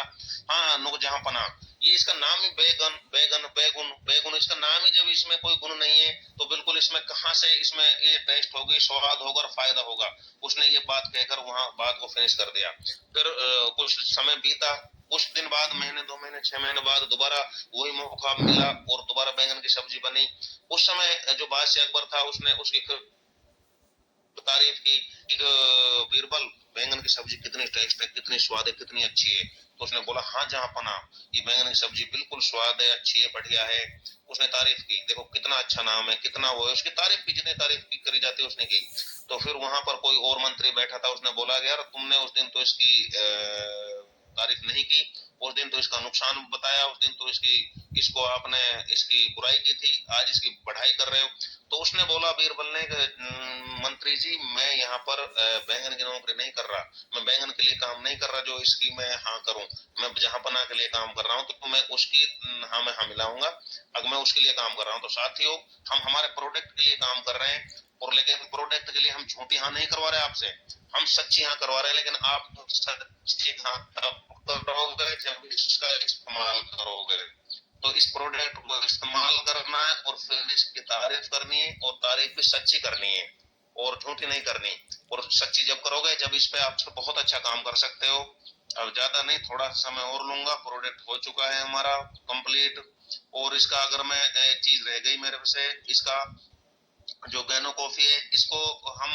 हाँ, नुक जहां पना, ये इसका नाम ही बैगन, बैगन, बैगुन, बैगुन, इसका नाम ही जब इसमें कोई गुण नहीं है, तो बिल्कुल इसमें कहां से इसमें ये टेस्ट होगी, स्वाद होगा और फायदा होगा। उसने ये बात कहकर वहां बात को फिनिश कर दिया। फिर कुछ समय बीता, कुछ दिन बाद, महीने, 2 महीने, 6 महीने बाद दोबारा वही मौका मिला और दोबारा बैंगन की सब्जी बनी। उस समय जो बादशाह अकबर था, उसने उसकी फिर तारीफ की कि बीरबल बैंगन की सब्जी कितनी टेस्ट है, कितनी स्वाद है, कितनी अच्छी है। तो उसने बोला हाँ जहां पना, ये बैंगन की सब्जी बिल्कुल स्वाद है, अच्छी है, बढ़िया है। उसने तारीफ की, देखो कितना अच्छा नाम है, कितना वो है, उसकी तारीफ की, जितनी तारीफ की करी जाती है उसने की। तो फिर वहां पर कोई और मंत्री बैठा था, उसने बोला यार तुमने उस दिन तो इसकी तारीफ नहीं की, उस दिन तो इसका नुकसान बताया, उस दिन तो इसको आपने इसकी बुराई की थी, आज इसकी बढ़ाई कर रहे हो। तो उसने बोला बीरबल ने, मंत्री जी मैं यहाँ पर बैंगन की नौकरी नहीं कर रहा, मैं बैंगन के लिए काम नहीं कर रहा जो इसकी मैं हाँ करूं, मैं जहांपना के लिए काम कर रहा हूँ, तो मैं उसकी हाँ में हाँ मिलाऊंगा, अगर मैं उसके लिए काम कर रहा हूँ। तो साथियों, हम हमारे प्रोडक्ट के लिए काम कर रहे हैं, और लेकिन प्रोडक्ट के लिए हम झूठी हाँ नहीं करवा रहे आपसे, हम सच्ची हाँ करवा रहे हैं। लेकिन आप सच्ची हाँ करोगे जब इसका इस्तेमाल करोगे। तो इस प्रोडक्ट को इस्तेमाल करना है और फिर इसकी तारीफ करनी है, और तारीफ भी सच्ची करनी है और झूठी नहीं करनी। और सच्ची जब करोगे, जब इस पे आप बहुत अच्छा काम कर सकते हो। अब ज्यादा नहीं, थोड़ा समय और लूंगा, प्रोडक्ट हो चुका है हमारा कंप्लीट। और इसका अगर मैं एक चीज रह गई मेरे से, इसका जो गैनो कॉफी है इसको हम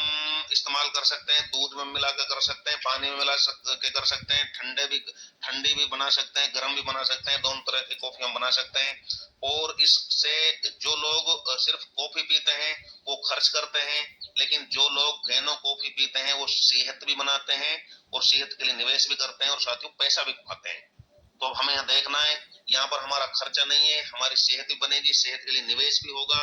इस्तेमाल कर सकते हैं, दूध में मिला के कर सकते हैं, पानी में मिला के कर सकते हैं, ठंडी भी बना सकते हैं, गर्म भी बना सकते हैं, दोनों तरह की कॉफी हम बना सकते हैं। और इससे जो लोग सिर्फ कॉफी पीते हैं वो खर्च करते हैं, लेकिन जो लोग गैनो कॉफी पीते हैं वो सेहत भी बनाते हैं और सेहत के लिए निवेश भी करते हैं और साथियों पैसा भी कमाते हैं। तो अब हमें यहाँ देखना है, यहाँ पर हमारा खर्चा नहीं है, हमारी सेहत भी बनेगी, सेहत के लिए निवेश भी होगा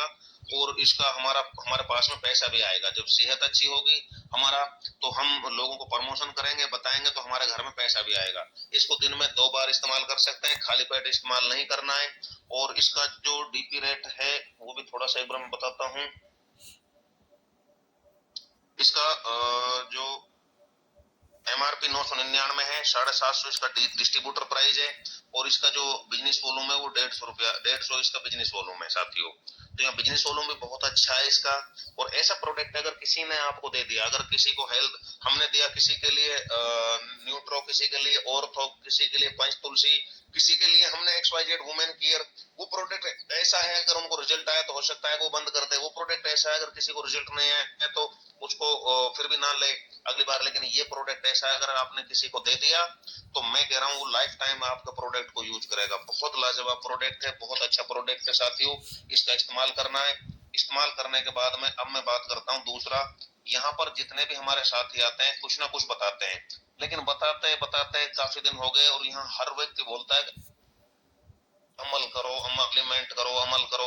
और इसका हमारे पास में पैसा भी आएगा। जब सेहत अच्छी होगी हमारा, तो हम लोगों को प्रमोशन करेंगे, बताएंगे, तो हमारे घर में पैसा भी आएगा। इसको दिन में 2 बार इस्तेमाल कर सकते हैं, खाली पेट इस्तेमाल नहीं करना है। और इसका जो डीपी रेट है वो भी थोड़ा सा एक बार मैं बताता हूँ। इसका जो MRP 999 है, 750 इसका डिस्ट्रीब्यूटर प्राइस है और इसका जो बिजनेस वॉल्यूम है वो 150 रुपया, 150 इसका बिजनेस वॉल्यूम है साथियों। तो यहाँ बिजनेस वॉल्यूम भी बहुत अच्छा है इसका। और ऐसा प्रोडक्ट अगर किसी ने आपको दे दिया, अगर किसी को हेल्थ हमने दिया, किसी के लिए न्यूट्रो, किसी के लिए ऑर्थो, किसी के लिए पंचतुलसी, किसी के लिए हमने XYZ वुमेन केयर, वो प्रोडक्ट ऐसा है अगर उनको रिजल्ट आया तो हो सकता है वो बंद कर दे। वो प्रोडक्ट ऐसा है अगर किसी को रिजल्ट नहीं आया तो उसको फिर भी ना ले अगली बार। लेकिन ये प्रोडक्ट ऐसा है अगर आपने किसी को दे दिया तो मैं कह रहा हूँ वो लाइफ टाइम आपका प्रोडक्ट को यूज करेगा। बहुत लाजवाब प्रोडक्ट है, बहुत अच्छा प्रोडक्ट है साथियों, इसका इस्तेमाल करना है। इस्तेमाल करने के बाद में अब मैं बात करता हूँ दूसरा। यहाँ पर जितने भी हमारे साथी आते हैं कुछ ना कुछ बताते हैं, लेकिन बताते बताते काफी दिन हो गए और यहाँ हर व्यक्ति बोलता है अमल करो, इम्प्लीमेंट करो, अमल करो,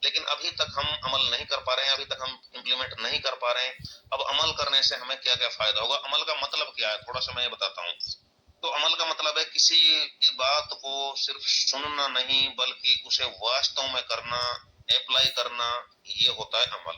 लेकिन अभी तक हम अमल नहीं कर पा रहे हैं, अभी तक हम इम्प्लीमेंट नहीं कर पा रहे हैं। अब अमल करने से हमें क्या क्या फायदा होगा, अमल का मतलब क्या है, थोड़ा सा मैं ये बताता हूँ। तो अमल का मतलब है किसी की बात को सिर्फ सुनना नहीं बल्कि उसे वास्तव में करना, अप्लाई करना, ये होता है अमल।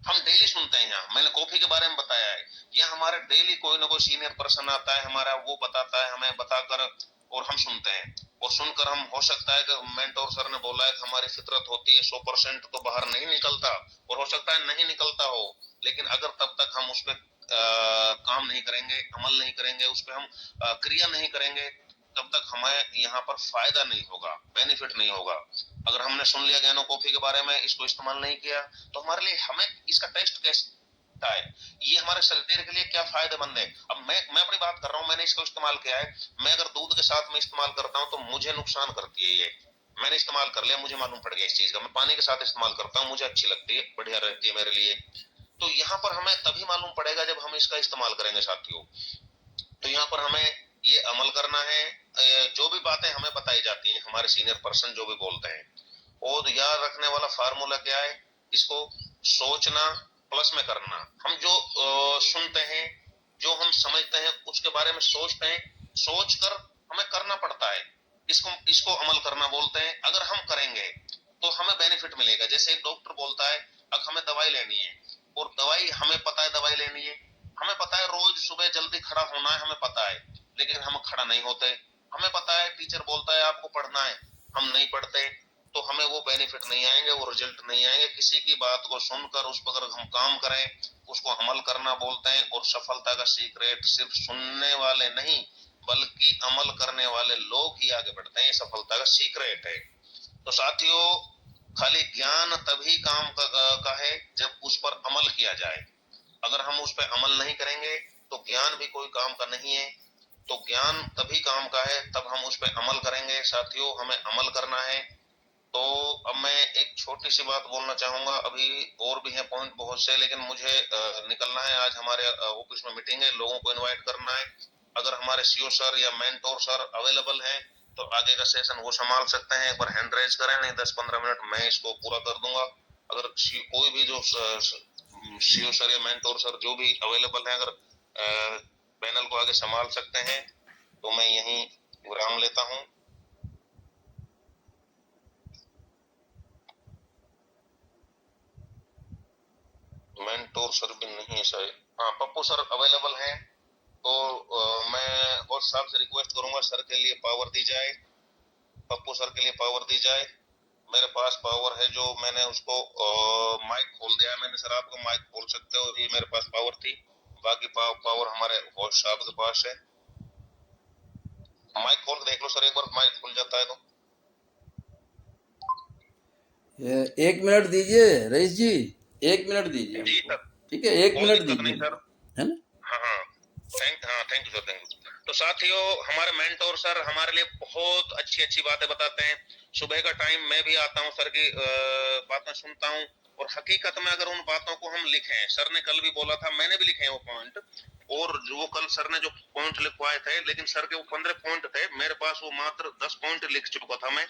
हम डेली सुनते हैं, यहाँ मैंने कॉफी के बारे में बताया है, यहाँ हमारे डेली कोई ना कोई सीनियर पर्सन आता है हमारा, वो बताता है हमें, बताकर और हम सुनते हैं। और सुनकर हम, हो सकता है कि मेंटोर सर ने बोला है कि हमारी फितरत होती है 100% तो बाहर नहीं निकलता, और हो सकता है नहीं निकलता हो, लेकिन अगर तब तक हम उस पर काम नहीं करेंगे, अमल नहीं करेंगे, उस पर हम क्रिया नहीं करेंगे, तब तक हमें यहाँ पर फायदा नहीं होगा, बेनिफिट नहीं होगा। अगर हमने सुन लिया गैनो कॉफी के बारे में, इसको इस्तेमाल नहीं किया, तो हमारे लिए हमें इसका टेस्ट कैसा है, ये हमारे शरीर के लिए क्या फायदेमंद है। अब मैं अपनी बात कर रहा हूँ, मैंने इसको इस्तेमाल किया है। मैं अगर दूध के साथ में इस्तेमाल करता हूँ तो मुझे नुकसान करती है ये, मैंने इस्तेमाल कर लिया, मुझे मालूम पड़ गया इस चीज का। मैं पानी के साथ इस्तेमाल करता हूँ, मुझे अच्छी लगती है, बढ़िया रहती है मेरे लिए। तो यहाँ पर हमें तभी मालूम पड़ेगा जब हम इसका इस्तेमाल करेंगे साथियों। तो यहाँ पर हमें ये अमल करना है। जो भी बातें हमें बताई जाती हैं, हमारे सीनियर पर्सन जो भी बोलते हैं, और याद रखने वाला फार्मूला क्या है, इसको सोचना प्लस में करना। हम जो सुनते हैं, जो हम समझते हैं उसके बारे में सोचते हैं, सोचकर हमें करना पड़ता है। इसको अमल करना बोलते हैं। अगर हम करेंगे तो हमें बेनिफिट मिलेगा। जैसे एक डॉक्टर बोलता है अब हमें दवाई लेनी है, और दवाई हमें पता है दवाई लेनी है, हमें पता है रोज सुबह जल्दी खड़ा होना है, हमें पता है, लेकिन हम खड़ा नहीं होते। हमें पता है टीचर बोलता है आपको पढ़ना है, हम नहीं पढ़ते, तो हमें वो बेनिफिट नहीं आएंगे, वो रिजल्ट नहीं आएंगे। किसी की बात को सुनकर उस पर अगर हम काम करें, उसको अमल करना बोलते हैं। और सफलता का सीक्रेट सिर्फ सुनने वाले नहीं बल्कि अमल करने वाले लोग ही आगे बढ़ते हैं, ये सफलता का सीक्रेट है। तो साथियों, खाली ज्ञान तभी काम का है जब उस पर अमल किया जाए। अगर हम उस पर अमल नहीं करेंगे तो ज्ञान भी कोई काम का नहीं है। तो ज्ञान तभी काम का है तब हम उस पर अमल करेंगे साथियों, हमें अमल करना है। तो अब मैं एक छोटी सी बात बोलना चाहूंगा, अभी और भी है पॉइंट बहुत से, लेकिन मुझे निकलना है। आज हमारे ऑफिस में मीटिंग है, लोगों को इनवाइट करना है। अगर हमारे सीओ सर या मेंटोर सर अवेलेबल हैं तो आगे का सेशन वो संभाल सकते हैं। एक बार हैंड रेज करें, नहीं 10-15 मिनट मैं इसको पूरा कर दूंगा। अगर कोई भी जो सीओ सर या मेंटोर सर जो भी अवेलेबल है, अगर पैनल को आगे संभाल सकते हैं तो मैं यहीं विराम लेता हूँ। मेंटोर सर भी नहीं है शायद, हाँ पप्पू सर अवेलेबल हैं, तो मैं और साहब से रिक्वेस्ट करूंगा सर के लिए पावर दी जाए, पप्पू सर के लिए पावर दी जाए। मेरे पास पावर है, जो मैंने उसको माइक खोल दिया है मैंने। सर आपको माइक खोल सकते हो, ये मेरे पास पावर थी, बाकी पावर हमारे होस्ट साहब के पास है। माइक खोल देख लो सर, एक बार माइक खुल जाता है तो। 1 मिनट दीजिए रईस जी। 1 मिनट दीजिए जी हमको, सर, ठीक है, 1 कोई मिनट दिक्कत नहीं दीजिए, सर। है ना? हाँ, thank you sir, thank you. तो साथियों, हमारे मेंटोर सर हमारे लिए बहुत अच्छी बातें बताते हैं। सुबह का टाइम मैं भी आता हूँ, सर की बातें सुनता हूँ, और हकीकत में अगर उन बातों को हम लिखें, सर ने कल भी बोला था, मैंने भी लिखे हैं वो पॉइंट, और जो कल सर ने जो पॉइंट लिखवाए थे, लेकिन सर के वो 15 पॉइंट थे, मेरे पास वो मात्र 10 पॉइंट लिख चुका था मैं,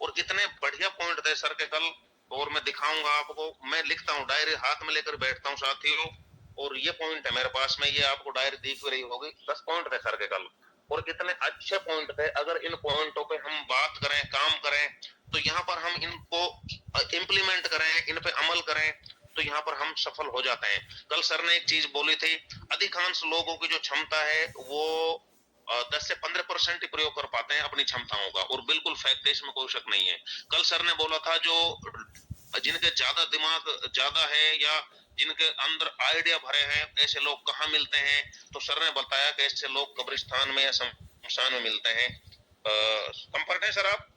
और इतने बढ़िया पॉइंट थे सर के कल, और मैं दिखाऊंगा आपको। मैं लिखता हूँ, डायरी हाथ में लेकर बैठता हूँ साथियों, और ये पॉइंट है मेरे पास में, ये आपको डायरी दिख रही होगी, 10 पॉइंट थे सर के कल, और इतने अच्छे पॉइंट थे। अगर इन पॉइंटों पे हम बात करें, काम करें, तो यहाँ पर हम इनको इम्प्लीमेंट करें, इन पे अमल करें, तो यहाँ पर हम सफल हो जाते हैं। कल सर ने एक चीज बोली थी, अधिकांश लोगों की जो क्षमता है वो 10 से 15% ही प्रयोग कर पाते हैं अपनी क्षमताओं का, और बिल्कुल फैक्ट है, इसमें कोई शक नहीं है। कल सर ने बोला था, जो जिनके ज्यादा दिमाग ज्यादा है या जिनके अंदर आइडिया भरे हैं, ऐसे लोग कहाँ मिलते हैं? तो सर ने बताया कि ऐसे लोग कब्रिस्तान में या शमशान में मिलते हैं। कंफर्ट है सर आप?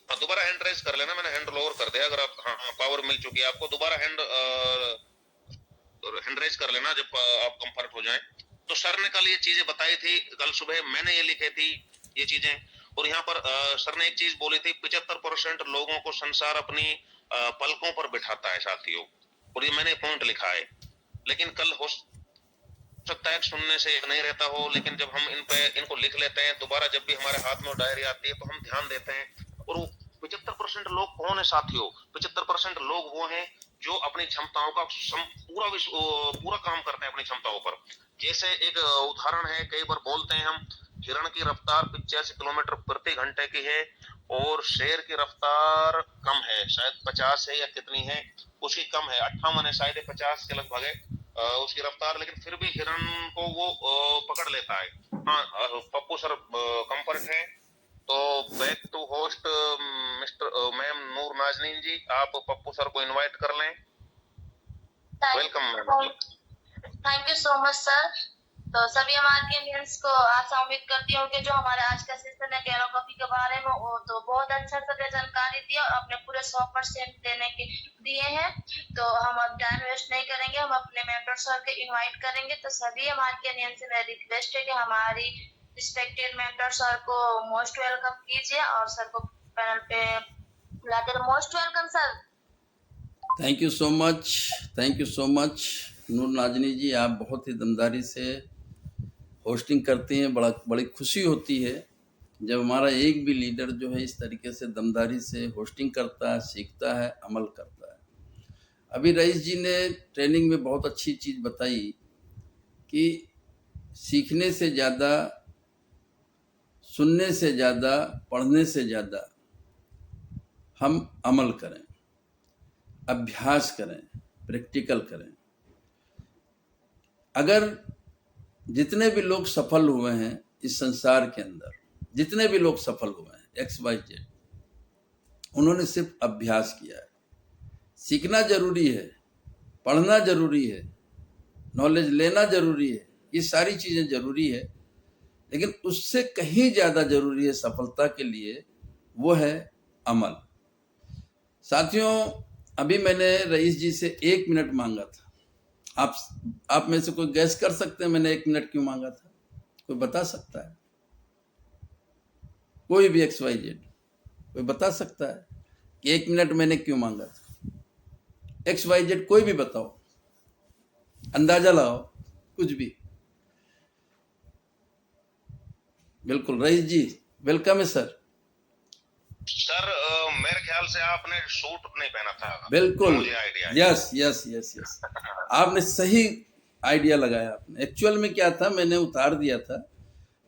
हाँ, दोबारा हैंड रेज कर लेना, मैंने हैंड लोअर कर दिया। अगर आप, हाँ, पावर मिल चुकी है आपको, दोबारा हैंड रेज कर लेना जब आप कंफर्ट हो जाएं। तो सर ने कल ये चीजें बताई थी, कल सुबह मैंने ये लिखी थी ये चीजें, और यहाँ पर सर ने एक चीज बोली थी, 75% लोगों को संसार अपनी पलकों पर बिठाता है साथियों, और ये मैंने पॉइंट लिखा है। लेकिन कल हो सकता है सुनने से नहीं रहता हो, लेकिन जब हम इनको लिख लेते हैं, दोबारा जब भी हमारे हाथ में डायरी आती है तो हम ध्यान देते हैं। और वो 75% लोग कौन है साथियों? 75% लोग वो हैं जो अपनी क्षमताओं का पूरा काम करते हैं अपनी क्षमताओं पर। जैसे एक उदाहरण है, कई बार बोलते हैं हम, हिरण की रफ्तार 85 किलोमीटर प्रति घंटे की है, और शेर की रफ्तार कम है, शायद 50 है या कितनी है, उसकी कम है, 58 है, शायद 50 के लगभग है उसकी रफ्तार, लेकिन फिर भी हिरण को वो पकड़ लेता है। हाँ, पप्पू सर कंफर्ट है। तो back to host mister ma'am Noor Naznin ji, आप पप्पू सर को इनवाइट कर लें। Welcome ma'am. Thank you so much sir. तो सभी हमारे इंडियंस को आशा उम्मीद करती हूँ कि जो हमारे आज का सेशन है कैरो कॉफी के बारे में, वो तो बहुत अच्छा सा जानकारी दी और अपने पूरे 100% देने के दिए हैं। तो हम अब टाइम वेस्ट नहीं करेंगे, हम अपने मेंटर सर के इनवाइट करेंगे। तो सभी हमारे इंडियन से मेरी रिक्वेस्ट है कि हमारी रिस्पेक्टेड मेंटर सर को मोस्ट वेलकम कीजिए, और सर को पैनल पे बुलाकर most welcome sir. Thank you so much, thank you so much Noor Nazni ji, आप बहुत ही दमदारी से होस्टिंग करती हैं। बड़ी खुशी होती है जब हमारा एक भी लीडर जो है इस तरीके से दमदारी से होस्टिंग करता है, सीखता है, अमल करता है। अभी रईस जी ने ट्रेनिंग में बहुत अच्छी चीज़ बताई कि सीखने से ज़्यादा, सुनने से ज़्यादा, पढ़ने से ज़्यादा हम अमल करें, अभ्यास करें, प्रैक्टिकल करें। अगर जितने भी लोग सफल हुए हैं इस संसार के अंदर, जितने भी लोग सफल हुए हैं XYZ, उन्होंने सिर्फ अभ्यास किया है। सीखना जरूरी है, पढ़ना जरूरी है, नॉलेज लेना जरूरी है, ये सारी चीज़ें जरूरी है, लेकिन उससे कहीं ज़्यादा जरूरी है सफलता के लिए, वो है अमल। साथियों, अभी मैंने रईस जी से 1 मिनट मांगा था। आप में से कोई गैस कर सकते हैं मैंने 1 मिनट क्यों मांगा था? कोई बता सकता है? कोई भी XYZ कोई बता सकता है कि 1 मिनट मैंने क्यों मांगा था? XYZ कोई भी बताओ, अंदाजा लगाओ, कुछ भी। बिल्कुल रईस जी, वेलकम है सर। सर मेरे ख्याल से आपने सूट नहीं पहना था, बिल्कुल, मुझे आइडिया है। यस यस यस यस, आपने सही आइडिया लगाया। आपने एक्चुअल में क्या था, मैंने उतार दिया था,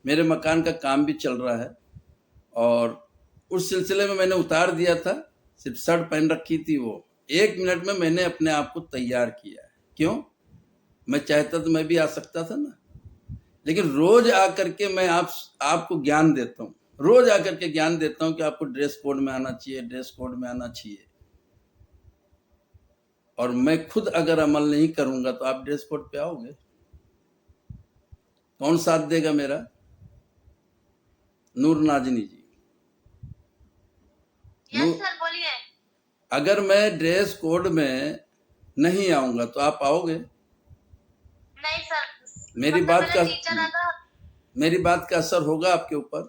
मेरे मकान का काम भी चल रहा है, और उस सिलसिले में मैंने उतार दिया था, सिर्फ शर्ट पहन रखी थी। वो 1 मिनट में मैंने अपने आप को तैयार किया है। क्यों? मैं चाहता तो मैं भी आ सकता था ना, लेकिन रोज आकर के मैं आपको ज्ञान देता हूँ, रोज आकर के ज्ञान देता हूँ कि आपको ड्रेस कोड में आना चाहिए, ड्रेस कोड में आना चाहिए। और मैं खुद अगर अमल नहीं करूंगा तो आप ड्रेस कोड पे आओगे? कौन साथ देगा मेरा? नूर नाजनी जी। नो, यस सर, बोलिए। अगर मैं ड्रेस कोड में नहीं आऊंगा तो आप आओगे? नहीं सर, मेरी मतलब बात मेरा का टीचर आता। मेरी बात का असर होगा आपके ऊपर?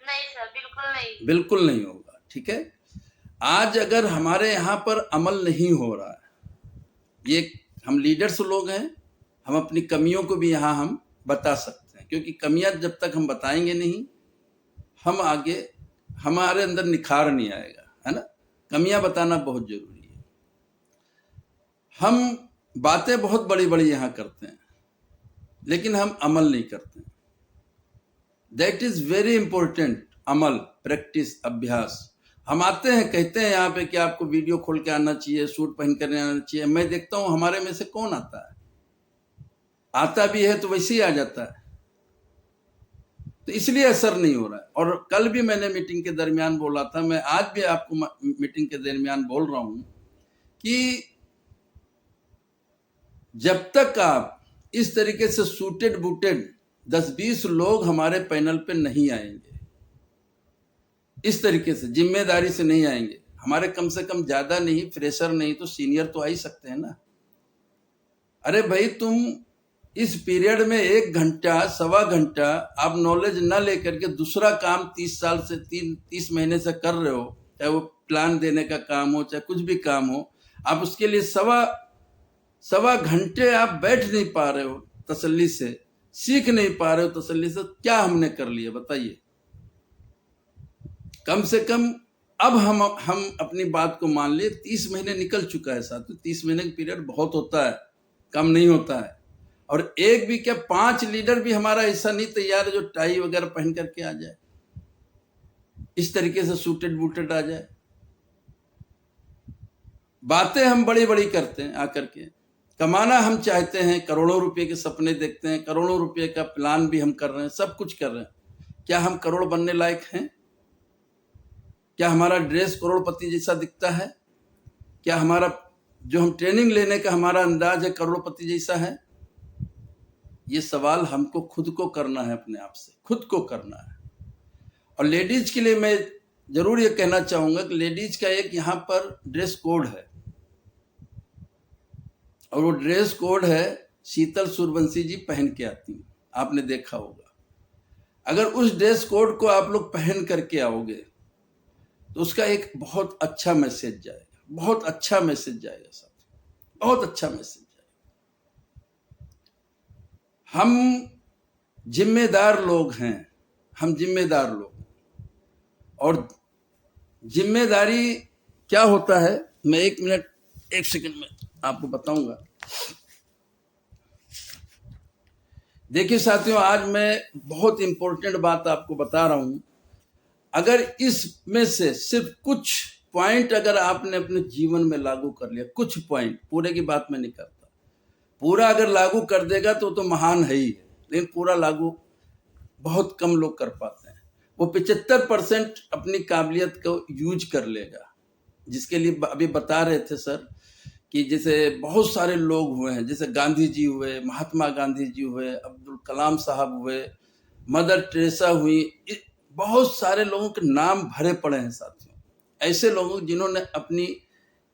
नहीं सर, बिल्कुल नहीं। बिल्कुल नहीं होगा। ठीक है, आज अगर हमारे यहाँ पर अमल नहीं हो रहा है, ये हम लीडर्स लोग हैं, हम अपनी कमियों को भी यहाँ हम बता सकते हैं, क्योंकि कमियां जब तक हम बताएंगे नहीं, हम आगे हमारे अंदर निखार नहीं आएगा, है ना। कमियां बताना बहुत जरूरी है। हम बातें बहुत बड़ी बड़ी यहाँ करते हैं, लेकिन हम अमल नहीं करते। That is very important. Amal, practice, अभ्यास। हम आते हैं, कहते हैं यहाँ पे कि आपको वीडियो खोल के आना चाहिए, सूट पहन कर आना चाहिए। मैं देखता हूं हमारे में से कौन आता है, आता भी है तो वैसे ही आ जाता है। तो इसलिए असर नहीं हो रहा है। और कल भी मैंने मीटिंग के दरमियान बोला था, मैं आज भी आपको मीटिंग के दरमियान बोल रहा हूं कि जब तक आप इस तरीके से सूटेड बूटेड 10-20 लोग हमारे पैनल पे नहीं आएंगे, इस तरीके से जिम्मेदारी से नहीं आएंगे, हमारे कम से कम ज्यादा नहीं, फ्रेशर नहीं तो सीनियर तो आ ही सकते हैं ना। अरे भाई, तुम इस पीरियड में 1 घंटा, सवा घंटा आप नॉलेज न लेकर के दूसरा काम 30 साल से 30 महीने से कर रहे हो, चाहे वो प्लान देने का काम हो, चाहे कुछ भी काम हो, आप उसके लिए सवा घंटे आप बैठ नहीं पा रहे हो तसल्ली से, सीख नहीं पा रहे हो तसल्ली से। क्या हमने कर लिया बताइए? कम से कम अब हम अपनी बात को मान लिए। 30 महीने निकल चुका है साथियों। 30 महीने का पीरियड बहुत होता है, कम नहीं होता है। और एक भी क्या 5 लीडर भी हमारा ऐसा नहीं तैयार है जो टाई वगैरह पहन करके आ जाए, इस तरीके से सूटेड बूटेड आ जाए। बातें हम बड़ी बड़ी करते हैं, आकर के कमाना हम चाहते हैं, करोड़ों रुपए के सपने देखते हैं, करोड़ों रुपए का प्लान भी हम कर रहे हैं, सब कुछ कर रहे हैं। क्या हम करोड़ बनने लायक हैं? क्या हमारा ड्रेस करोड़पति जैसा दिखता है? क्या हमारा जो हम ट्रेनिंग लेने का हमारा अंदाज है करोड़पति जैसा है? ये सवाल हमको खुद को करना है, अपने आप से खुद को करना है। और लेडीज के लिए मैं जरूर ये कहना चाहूंगा कि लेडीज का एक यहाँ पर ड्रेस कोड है, और वो ड्रेस कोड है शीतल सूर्यवंशी जी पहन के आती हैं, आपने देखा होगा। अगर उस ड्रेस कोड को आप लोग पहन करके आओगे तो उसका एक बहुत अच्छा मैसेज जाएगा, बहुत अच्छा मैसेज जाएगा साथियों, बहुत अच्छा मैसेज जाएगा। हम जिम्मेदार लोग हैं, हम जिम्मेदार लोग। और जिम्मेदारी क्या होता है, मैं 1 मिनट 1 सेकंड में आपको बताऊंगा। देखिए साथियों, आज मैं बहुत इंपॉर्टेंट बात आपको बता रहा हूं। अगर इसमें से सिर्फ कुछ पॉइंट अगर आपने अपने जीवन में लागू कर लिया, कुछ पॉइंट, पूरे की बात मैं नहीं करता, पूरा अगर लागू कर देगा तो महान है ही है, लेकिन पूरा लागू बहुत कम लोग कर पाते हैं। वो 75% अपनी काबिलियत को यूज कर लेगा, जिसके लिए अभी बता रहे थे सर कि जैसे बहुत सारे लोग हुए हैं, जैसे गांधी जी हुए, महात्मा गांधी जी हुए, अब्दुल कलाम साहब हुए, मदर टेरेसा हुई, बहुत सारे लोगों के नाम भरे पड़े हैं साथियों। ऐसे लोगों जिन्होंने अपनी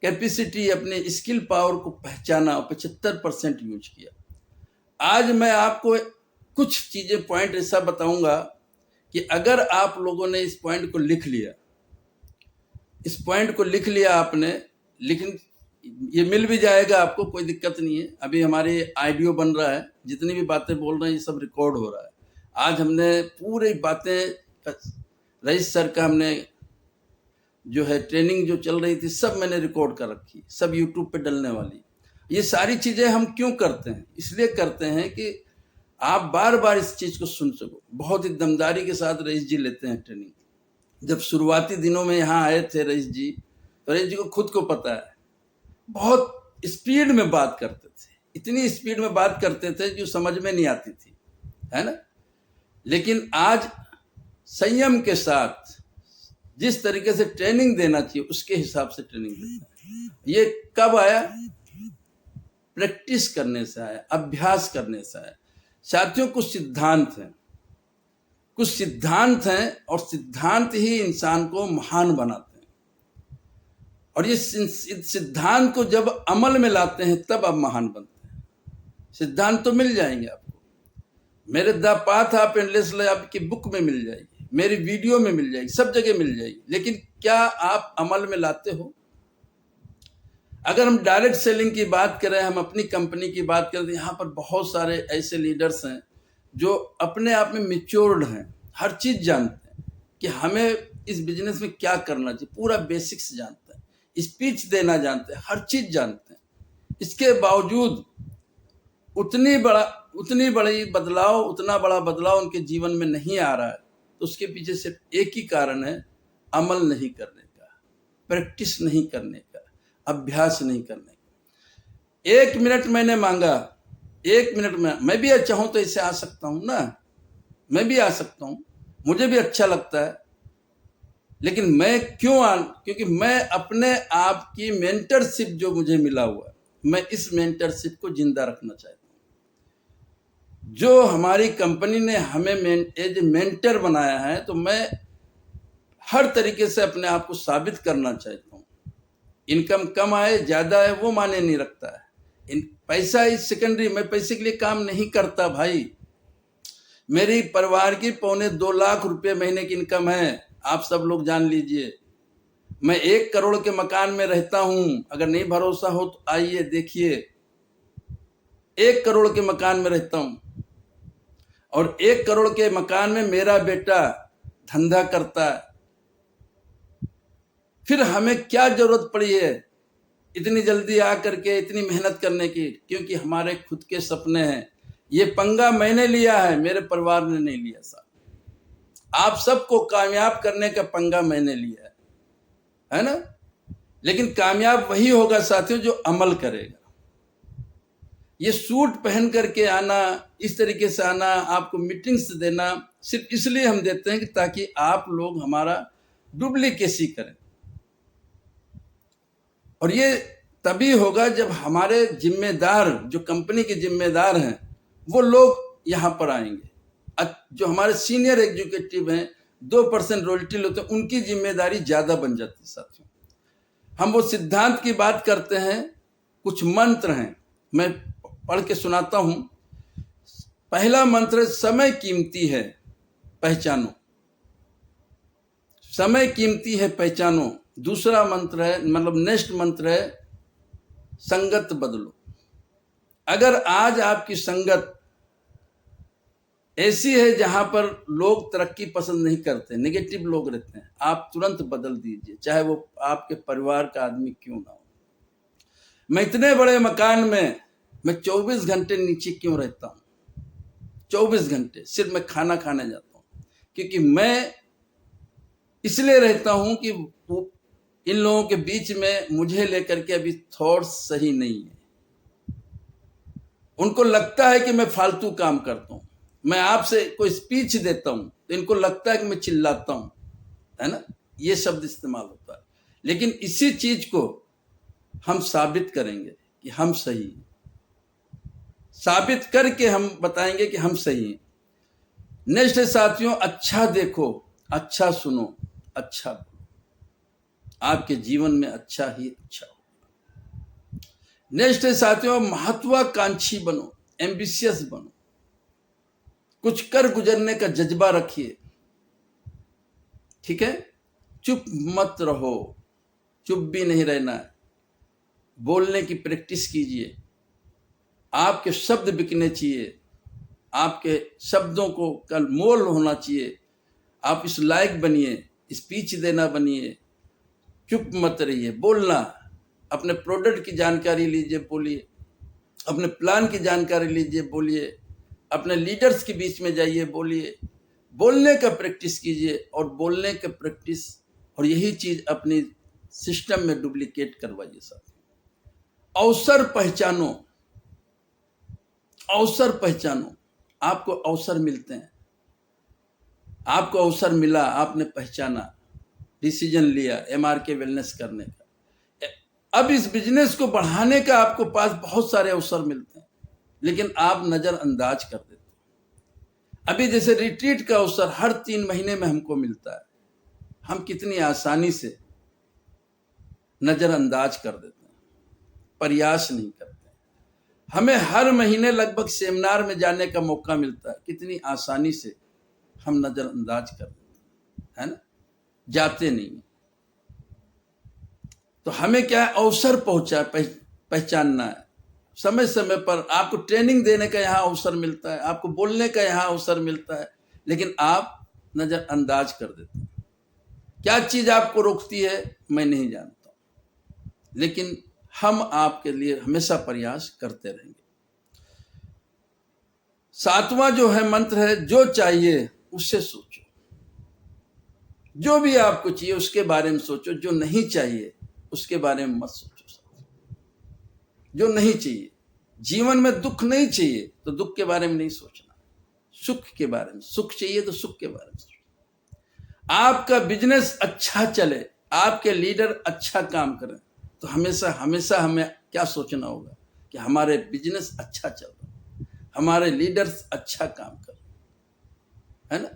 कैपेसिटी, अपने स्किल पावर को पहचाना और 75% यूज किया। आज मैं आपको कुछ चीजें, पॉइंट ऐसा बताऊंगा कि अगर आप लोगों ने इस पॉइंट को लिख लिया, इस पॉइंट को लिख लिया आपने, लेकिन ये मिल भी जाएगा आपको, कोई दिक्कत नहीं है। अभी हमारे ऑडियो बन रहा है, जितनी भी बातें बोल रहे हैं ये सब रिकॉर्ड हो रहा है। आज हमने पूरी बातें, रईस सर का हमने जो है ट्रेनिंग जो चल रही थी सब मैंने रिकॉर्ड कर रखी, सब यूट्यूब पे डलने वाली। ये सारी चीजें हम क्यों करते हैं? इसलिए करते हैं कि आप बार बार इस चीज को सुन सको। बहुत ही दमदारी के साथ रईस जी लेते हैं ट्रेनिंग। जब शुरुआती दिनों में यहाँ आए थे रईस जी, तो रईस जी को खुद को पता है, बहुत स्पीड में बात करते थे, इतनी स्पीड में बात करते थे जो समझ में नहीं आती थी, है ना। लेकिन आज संयम के साथ जिस तरीके से ट्रेनिंग देना चाहिए उसके हिसाब से ट्रेनिंग देता है। ये कब आया? प्रैक्टिस करने से आया, अभ्यास करने से आया। साथियों, कुछ सिद्धांत हैं, कुछ सिद्धांत हैं और सिद्धांत ही इंसान को महान बनाते हैं। और ये सिद्धांत को जब अमल में लाते हैं तब आप महान बनते हैं। सिद्धांत तो मिल जाएंगे आपको, मेरे the path of endless life आपकी बुक में मिल जाएगी, मेरी वीडियो में मिल जाएगी, सब जगह मिल जाएगी, लेकिन क्या आप अमल में लाते हो? अगर हम डायरेक्ट सेलिंग की बात करें, हम अपनी कंपनी की बात करें, तो यहाँ पर बहुत सारे ऐसे लीडर्स हैं जो अपने आप में मैच्योर्ड हैं, हर चीज़ जानते हैं कि हमें इस बिजनेस में क्या करना चाहिए, पूरा बेसिक्स जानते हैं, स्पीच देना जानते हैं, हर चीज़ जानते हैं। इसके बावजूद उतनी बड़ा बदलाव उनके जीवन में नहीं आ रहा है, तो उसके पीछे सिर्फ एक ही कारण है, अमल नहीं करने का, प्रैक्टिस नहीं करने का, अभ्यास नहीं करने का। 1 मिनट मैंने मांगा, 1 मिनट में मैं भी चाहूं तो इसे आ सकता हूं ना, मैं भी आ सकता हूं, मुझे भी अच्छा लगता है, लेकिन मैं क्योंकि मैं अपने आप की मेंटरशिप जो मुझे मिला हुआ है, मैं इस मेंटरशिप को जिंदा रखना चाहता हूं। जो हमारी कंपनी ने हमें एज ए मेंटर बनाया है, तो मैं हर तरीके से अपने आप को साबित करना चाहता हूं। इनकम कम आए ज्यादा है वो माने नहीं रखता है, पैसा इज सेकेंडरी। मैं पैसे के लिए काम नहीं करता भाई। मेरी परिवार की 2.25 लाख रुपए महीने की इनकम है, आप सब लोग जान लीजिए। मैं 1 करोड़ के मकान में रहता हूं, अगर नहीं भरोसा हो तो आइए देखिए। 1 करोड़ के मकान में रहता हूं और 1 करोड़ के मकान में मेरा बेटा धंधा करता है। फिर हमें क्या जरूरत पड़ी है इतनी जल्दी आकर के इतनी मेहनत करने की? क्योंकि हमारे खुद के सपने हैं। ये पंगा मैंने लिया है, मेरे परिवार ने नहीं लिया साहब। आप सबको कामयाब करने का पंगा मैंने लिया है ना? लेकिन कामयाब वही होगा साथियों जो अमल करेगा। ये सूट पहन करके आना, इस तरीके से आना, आपको मीटिंग्स देना, सिर्फ इसलिए हम देते हैं कि ताकि आप लोग हमारा डुप्लीकेसी करें। और ये तभी होगा जब हमारे जिम्मेदार, जो कंपनी के जिम्मेदार हैं, वो लोग यहाँ पर आएंगे। जो हमारे सीनियर एग्जीक्यूटिव हैं, 2% रॉयल्टी लेते हैं, उनकी जिम्मेदारी ज़्यादा बन जाती है साथियों। हम वो सिद्धांत की बात करते हैं, कुछ मंत्र हैं, मैं पढ़ के सुनाता हूँ। पहला मंत्र है, समय कीमती है, पहचानो। समय कीमती है, पहचानो। दूसरा मंत्र है, मतलब नेक्स्ट मंत्र है, संगत बदलो। अगर आज आपकी संगत ऐसी है जहां पर लोग तरक्की पसंद नहीं करते, नेगेटिव लोग रहते हैं, आप तुरंत बदल दीजिए, चाहे वो आपके परिवार का आदमी क्यों ना हो। मैं इतने बड़े मकान में मैं 24 घंटे नीचे क्यों रहता हूँ? 24 घंटे सिर्फ मैं खाना खाने जाता हूँ, क्योंकि मैं इसलिए रहता हूँ कि इन लोगों के बीच में मुझे लेकर के अभी थॉट्स सही नहीं है। उनको लगता है कि मैं फालतू काम करता हूँ। मैं आपसे कोई स्पीच देता हूँ तो इनको लगता है कि मैं चिल्लाता हूँ, है ना? ये शब्द इस्तेमाल होता है। लेकिन इसी चीज को हम साबित करेंगे कि हम सही हैं। साबित करके हम बताएंगे कि हम सही हैं। नेक्स्ट है साथियों, अच्छा देखो, अच्छा सुनो, अच्छा बोलो। आपके जीवन में अच्छा ही अच्छा हो। नेक्स्ट है साथियों, महत्वाकांक्षी बनो, एम्बिशियस बनो। कुछ कर गुजरने का जज्बा रखिए, ठीक है? चुप मत रहो, चुप भी नहीं रहना है। बोलने की प्रैक्टिस कीजिए। आपके शब्द बिकने चाहिए, आपके शब्दों को कल मोल होना चाहिए। आप इस लायक बनिए, स्पीच देना बनिए। चुप मत रहिए, बोलना। अपने प्रोडक्ट की जानकारी लीजिए, बोलिए। अपने प्लान की जानकारी लीजिए, बोलिए। अपने लीडर्स के बीच में जाइए, बोलिए। बोलने का प्रैक्टिस कीजिए और बोलने का प्रैक्टिस, और यही चीज अपनी सिस्टम में डुप्लीकेट करवाइए साथ। अवसर पहचानो, अवसर पहचानो। आपको अवसर मिलते हैं, आपको अवसर मिला, आपने पहचाना, डिसीजन लिया MRK वेलनेस करने का। अब इस बिजनेस को बढ़ाने का आपको पास बहुत सारे अवसर मिलते हैं, लेकिन आप नजरअंदाज कर देते हैं। अभी जैसे रिट्रीट का अवसर हर 3 महीने में हमको मिलता है, हम कितनी आसानी से नजरअंदाज कर देते हैं, प्रयास नहीं करते। हमें हर महीने लगभग सेमिनार में जाने का मौका मिलता है, कितनी आसानी से हम नजरअंदाज कर देते हैं, है ना, जाते नहीं। तो हमें क्या अवसर पहचानना है। समय समय पर आपको ट्रेनिंग देने का यहाँ अवसर मिलता है, आपको बोलने का यहाँ अवसर मिलता है, लेकिन आप नजरअंदाज कर देते हैं। क्या चीज आपको रोकती है मैं नहीं जानता, लेकिन हम आपके लिए हमेशा प्रयास करते रहेंगे। 7वां जो है मंत्र है, जो चाहिए उससे सोचो। जो भी आपको चाहिए उसके बारे में सोचो, जो नहीं चाहिए उसके बारे में मत सोचो। जो नहीं चाहिए, जीवन में दुख नहीं चाहिए तो दुख के बारे में नहीं सोचना, सुख के बारे में, सुख चाहिए तो सुख के बारे में सोचना। आपका बिजनेस अच्छा चले, आपके लीडर अच्छा काम करें, तो हमेशा हमेशा हमें क्या सोचना होगा कि हमारे बिजनेस अच्छा चल रहा, हमारे लीडर्स अच्छा काम कर रहे, है ना।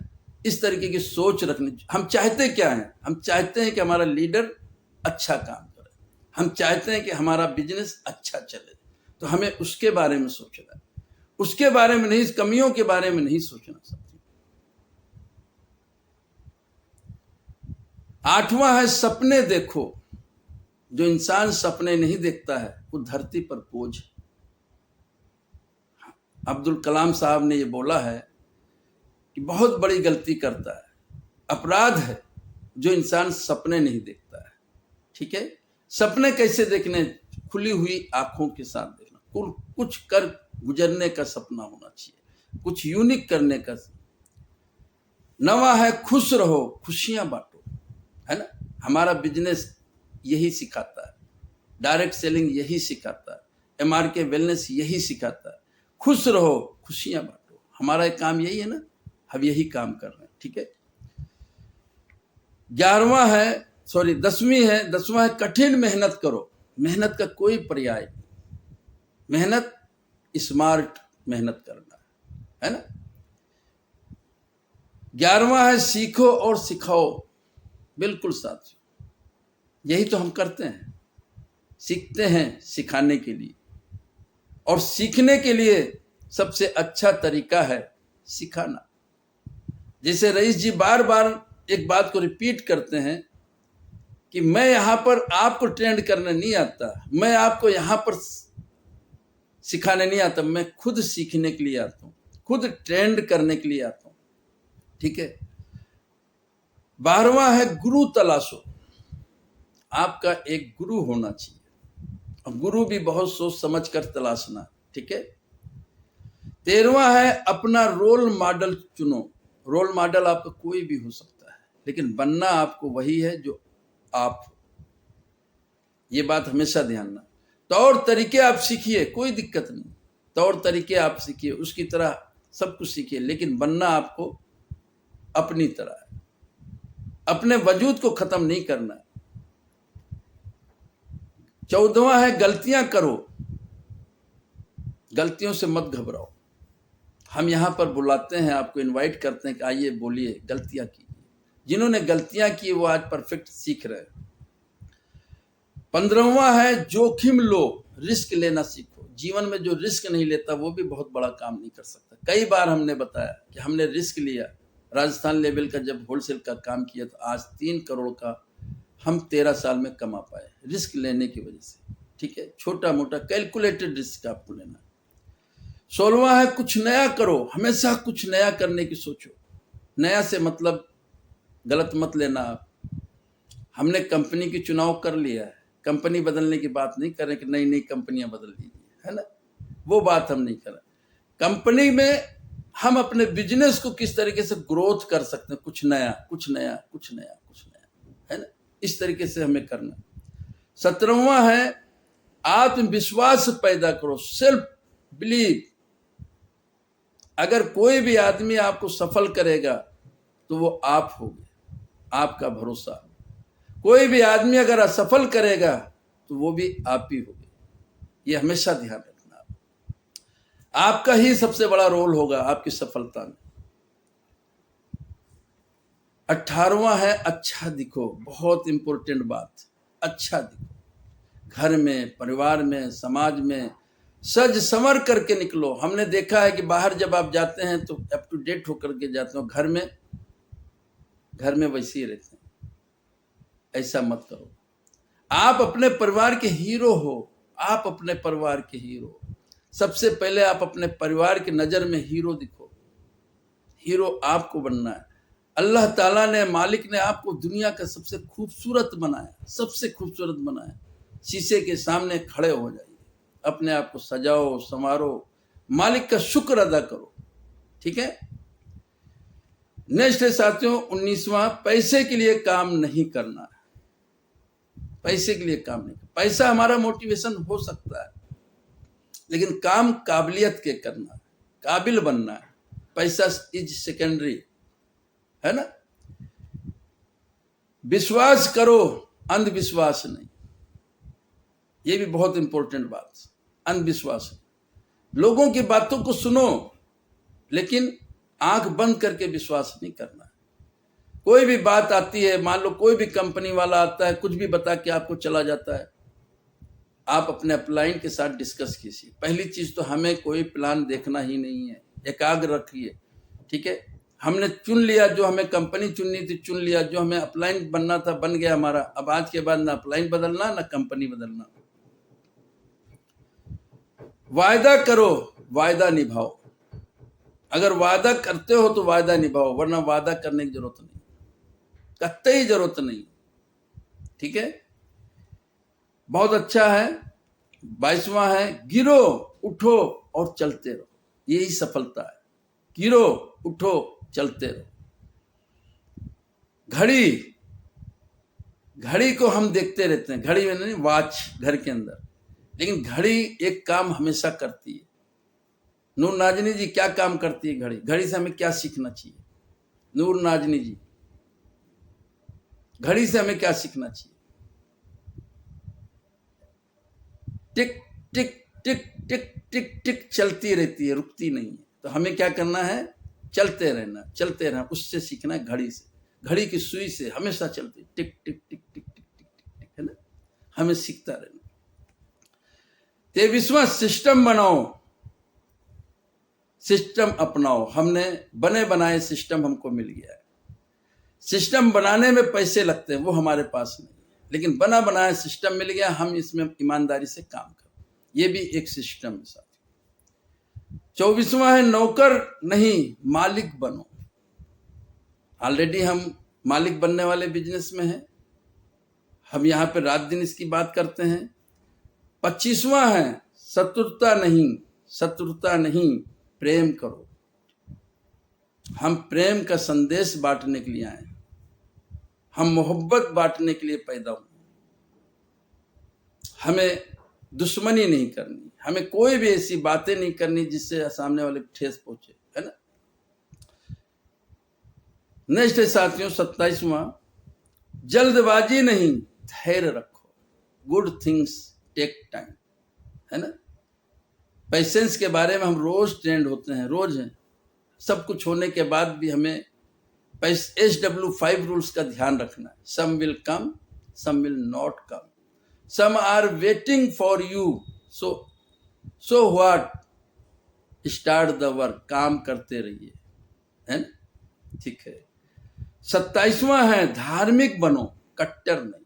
इस तरीके की सोच रखनी। हम चाहते क्या हैं? हम चाहते हैं कि हमारा लीडर अच्छा काम करे, हम चाहते हैं कि हमारा बिजनेस अच्छा चले, तो हमें उसके बारे में सोचना है, उसके बारे में नहीं, कमियों के बारे में नहीं सोचना साथी। 8वां है सपने देखो। जो इंसान सपने नहीं देखता है वो धरती पर बोझ है। अब्दुल कलाम साहब ने ये बोला है कि बहुत बड़ी गलती करता है, अपराध है जो इंसान सपने नहीं देखता है। ठीक है, सपने कैसे देखने? खुली हुई आंखों के साथ देखना, कुछ कर गुजरने का सपना होना चाहिए, कुछ यूनिक करने का। 9वां है खुश रहो, खुशियां बांटो, है ना। हमारा बिजनेस यही सिखाता है, डायरेक्ट सेलिंग यही सिखाता है, MRK वेलनेस यही सिखाता है, खुश रहो खुशियां बांटो। हमारा एक काम यही है ना, हम यही काम कर रहे हैं। ठीक है। 10वां है कठिन मेहनत करो। मेहनत का कोई पर्याय नहीं, मेहनत स्मार्ट मेहनत करना है ना। 11वां है सीखो और सिखाओ। बिल्कुल साथियों, यही तो हम करते हैं, सीखते हैं सिखाने के लिए, और सीखने के लिए सबसे अच्छा तरीका है सिखाना। जैसे रईस जी बार बार एक बात को रिपीट करते हैं कि मैं यहां पर आपको ट्रेंड करने नहीं आता, मैं आपको यहां पर सिखाने नहीं आता, मैं खुद सीखने के लिए आता हूं, खुद ट्रेंड करने के लिए आता हूं। ठीक है। 12वां है गुरु तलाशो। आपका एक गुरु होना चाहिए, और गुरु भी बहुत सोच समझ कर तलाशना। ठीक है। 13वां है अपना रोल मॉडल चुनो। रोल मॉडल आपका कोई भी हो सकता है, लेकिन बनना आपको वही है जो आप हो। ये बात हमेशा ध्यान रखना। तौर तरीके आप सीखिए, कोई दिक्कत नहीं, तौर तरीके आप सीखिए, उसकी तरह सब कुछ सीखिए, लेकिन बनना आपको अपनी तरह है, अपने वजूद को खत्म नहीं करना है। 14वां है गलतियां करो, गलतियों से मत घबराओ। हम यहां पर बुलाते हैं, आपको इनवाइट करते हैं कि आइए बोलिए, गलतियां कीजिए। जिन्होंने गलतियां की वो आज परफेक्ट सीख रहे हैं। 15वां है जोखिम लो, रिस्क लेना सीखो। जीवन में जो रिस्क नहीं लेता वो भी बहुत बड़ा काम नहीं कर सकता। कई बार हमने बताया कि हमने रिस्क लिया, राजस्थान लेवल का जब होलसेल का काम किया तो आज 3 करोड़ का हम 13 साल में कमा पाए, रिस्क लेने की वजह से। ठीक है, छोटा मोटा कैलकुलेटेड रिस्क आपको लेना। 16वां है कुछ नया करो। हमेशा कुछ नया करने की सोचो। नया से मतलब गलत मत लेना आप। हमने कंपनी की चुनाव कर लिया है, कंपनी बदलने की बात नहीं कर रहे कि नई नई कंपनियां बदल लीजिए, है ना, वो बात हम नहीं कर रहे। कंपनी में हम अपने बिजनेस को किस तरीके से ग्रोथ कर सकते हैं, कुछ नया कुछ नया कुछ नया कुछ नया, है ना, इस तरीके से हमें करना। 17वां है आत्मविश्वास पैदा करो, सेल्फ बिलीव। अगर कोई भी आदमी आपको सफल करेगा तो वो आप होगे, आपका भरोसा। कोई भी आदमी अगर असफल करेगा तो वो भी आप ही होगे। ये हमेशा ध्यान रखना। आपका ही सबसे बड़ा रोल होगा आपकी सफलता में। 18वां है अच्छा दिखो। बहुत इंपॉर्टेंट बात, अच्छा दिखो। घर में, परिवार में, समाज में सज संवर करके निकलो। हमने देखा है कि बाहर जब आप जाते हैं तो अप टू डेट होकर के जाते हो, घर में वैसे ही रहते हैं। ऐसा मत करो। आप अपने परिवार के हीरो हो, आप अपने परिवार के हीरो। सबसे पहले आप अपने परिवार की नजर में हीरो दिखो। हीरो आपको बनना है। अल्लाह ताला ने, मालिक ने आपको दुनिया का सबसे खूबसूरत बनाया, सबसे खूबसूरत बनाया। शीशे के सामने खड़े हो जाइए, अपने आप को सजाओ, संवारो, मालिक का शुक्र अदा करो। ठीक है। नेक्स्ट है साथियों 19वां, पैसे के लिए काम नहीं करना है। पैसे के लिए काम नहीं, पैसा हमारा मोटिवेशन हो सकता है, लेकिन काम काबिलियत के करना है, काबिल बनना है। पैसा इज सेकेंडरी, है ना। विश्वास करो, अंधविश्वास नहीं। ये भी बहुत इंपॉर्टेंट बात, अंधविश्वास। लोगों की बातों को सुनो, लेकिन आंख बंद करके विश्वास नहीं करना। कोई भी बात आती है, मान लो कोई भी कंपनी वाला आता है, कुछ भी बता के आपको चला जाता है, आप अपने अपलाइन के साथ डिस्कस कीजिए। पहली चीज तो हमें कोई प्लान देखना ही नहीं है, एकाग्र रखिए। ठीक है। हमने चुन लिया, जो हमें कंपनी चुननी थी चुन लिया, जो हमें अपलाइन बनना था बन गया हमारा। अब आज के बाद ना अपलाइन बदलना ना कंपनी बदलना। वायदा करो, वायदा निभाओ। अगर वादा करते हो तो वायदा निभाओ, वरना वादा करने की जरूरत नहीं, कतई जरूरत नहीं। ठीक है। बहुत अच्छा है। 22वां है, गिरो उठो और चलते रहो। यही सफलता है। गिरो उठो चलते रहो। घड़ी को हम देखते रहते हैं, घड़ी में नहीं, वॉच घर के अंदर, लेकिन घड़ी एक काम हमेशा करती है। नूर नाजनी जी क्या काम करती है घड़ी? घड़ी से हमें क्या सीखना चाहिए? नूर नाजनी जी, घड़ी से हमें क्या सीखना चाहिए? टिक टिक टिक टिक टिक टिक चलती रहती है, रुकती नहीं है। तो हमें क्या करना है? चलते रहना, चलते रहना। उससे सीखना है, घड़ी से, घड़ी की सुई से हमेशा चलती, टिक टिक टिक टिक टिक टिक टिक, है ना। हमें सीखता रहना। 23वां, सिस्टम बनाओ, सिस्टम अपनाओ। हमने बने बनाए सिस्टम हमको मिल गया है। सिस्टम बनाने में पैसे लगते हैं, वो हमारे पास नहीं, लेकिन बना बनाया सिस्टम मिल गया, हम इसमें ईमानदारी से काम करें। ये भी एक सिस्टम है साथ। 24वां है, नौकर नहीं मालिक बनो। ऑलरेडी हम मालिक बनने वाले बिजनेस में हैं, हम यहाँ पे रात दिन इसकी बात करते हैं। 25वां है, शत्रुता नहीं प्रेम करो। हम प्रेम का संदेश बांटने के लिए आए, हम मोहब्बत बांटने के लिए पैदा हुए। हमें दुश्मनी नहीं करनी, हमें कोई भी ऐसी बातें नहीं करनी जिससे सामने वाले ठेस पहुंचे, है ना। नेक्स्ट है साथियों 27वां, जल्दबाजी नहीं धैर्य रखो। गुड थिंग्स टेक टाइम, है ना। पेशेंस के बारे में हम रोज ट्रेंड होते हैं, रोज हैं। सब कुछ होने के बाद भी हमें SW5 रूल्स का ध्यान रखना है। Some will come, some will not come, some are waiting for you, so what, start the work. काम करते रहिए, है ना। ठीक है। 27वां है, धार्मिक बनो, कट्टर नहीं,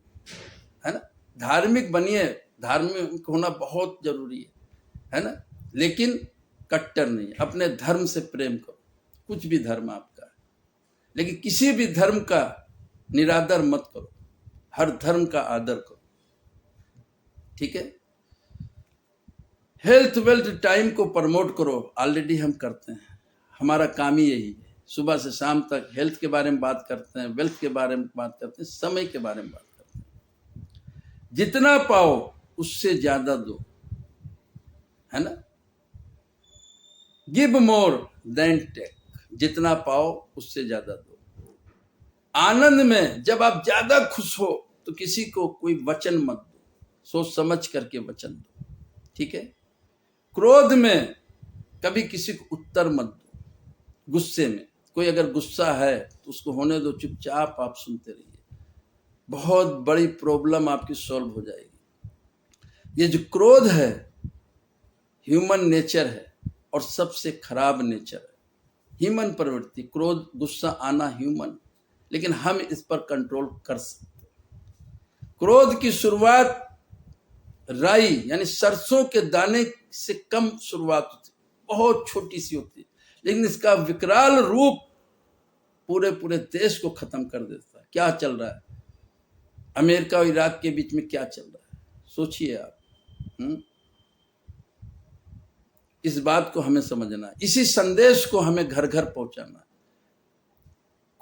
है ना। धार्मिक बनिए, धार्मिक होना बहुत जरूरी है ना, लेकिन कट्टर नहीं। अपने धर्म से प्रेम करो, कुछ भी धर्म आपका है, लेकिन किसी भी धर्म का निरादर मत करो, हर धर्म का आदर करो। ठीक है। हेल्थ वेल्थ टाइम को प्रमोट करो, ऑलरेडी हम करते हैं, हमारा काम ही यही है। सुबह से शाम तक हेल्थ के बारे में बात करते हैं, वेल्थ के बारे में बात करते हैं, समय के बारे में बात करते हैं। जितना पाओ उससे ज्यादा दो, है ना। गिव मोर देन टेक, जितना पाओ उससे ज्यादा दो। आनंद में जब आप ज्यादा खुश हो तो किसी को कोई वचन मत दो, सोच समझ करके वचन दो। ठीक है। क्रोध में कभी किसी को उत्तर मत दो, गुस्से में कोई अगर गुस्सा है तो उसको होने दो, चुपचाप आप सुनते रहिए, बहुत बड़ी प्रॉब्लम आपकी सॉल्व हो जाएगी। ये जो क्रोध है ह्यूमन नेचर है और सबसे खराब नेचर है, ह्यूमन प्रवृत्ति। क्रोध गुस्सा आना ह्यूमन, लेकिन हम इस पर कंट्रोल कर सकते हैं। क्रोध की शुरुआत राई यानी सरसों के दाने से कम शुरुआत होती, बहुत छोटी सी होती है, लेकिन इसका विकराल रूप पूरे पूरे देश को खत्म कर देता है। क्या चल रहा है अमेरिका और इराक के बीच में, क्या चल रहा है सोचिए आप। इस बात को हमें समझना है, इसी संदेश को हमें घर घर पहुंचाना है।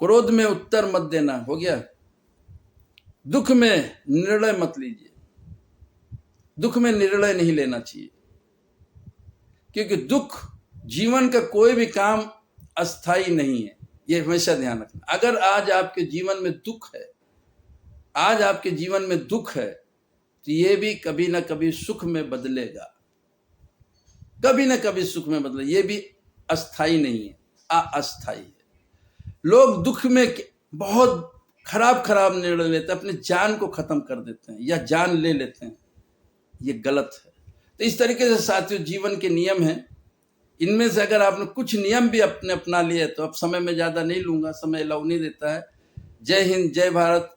क्रोध में उत्तर मत देना, हो गया। दुख में निर्णय मत लीजिए, दुख में निर्णय नहीं लेना चाहिए, क्योंकि दुख जीवन का कोई भी काम अस्थाई नहीं है, ये हमेशा ध्यान रखना। अगर आज आपके जीवन में दुख है, आज आपके जीवन में दुख है, तो ये भी कभी ना कभी सुख में बदलेगा, कभी ना कभी सुख में बदले। ये भी अस्थाई नहीं है, अस्थाई है। लोग दुख में बहुत खराब खराब निर्णय लेते हैं, अपनी जान को खत्म कर देते हैं या जान ले लेते हैं, ये गलत है। तो इस तरीके से साथियों जीवन के नियम हैं, इनमें से अगर आपने कुछ नियम भी अपने अपना लिए तो अब समय में ज्यादा नहीं लूंगा, समय अलाउ नहीं देता है। जय हिंद, जय भारत।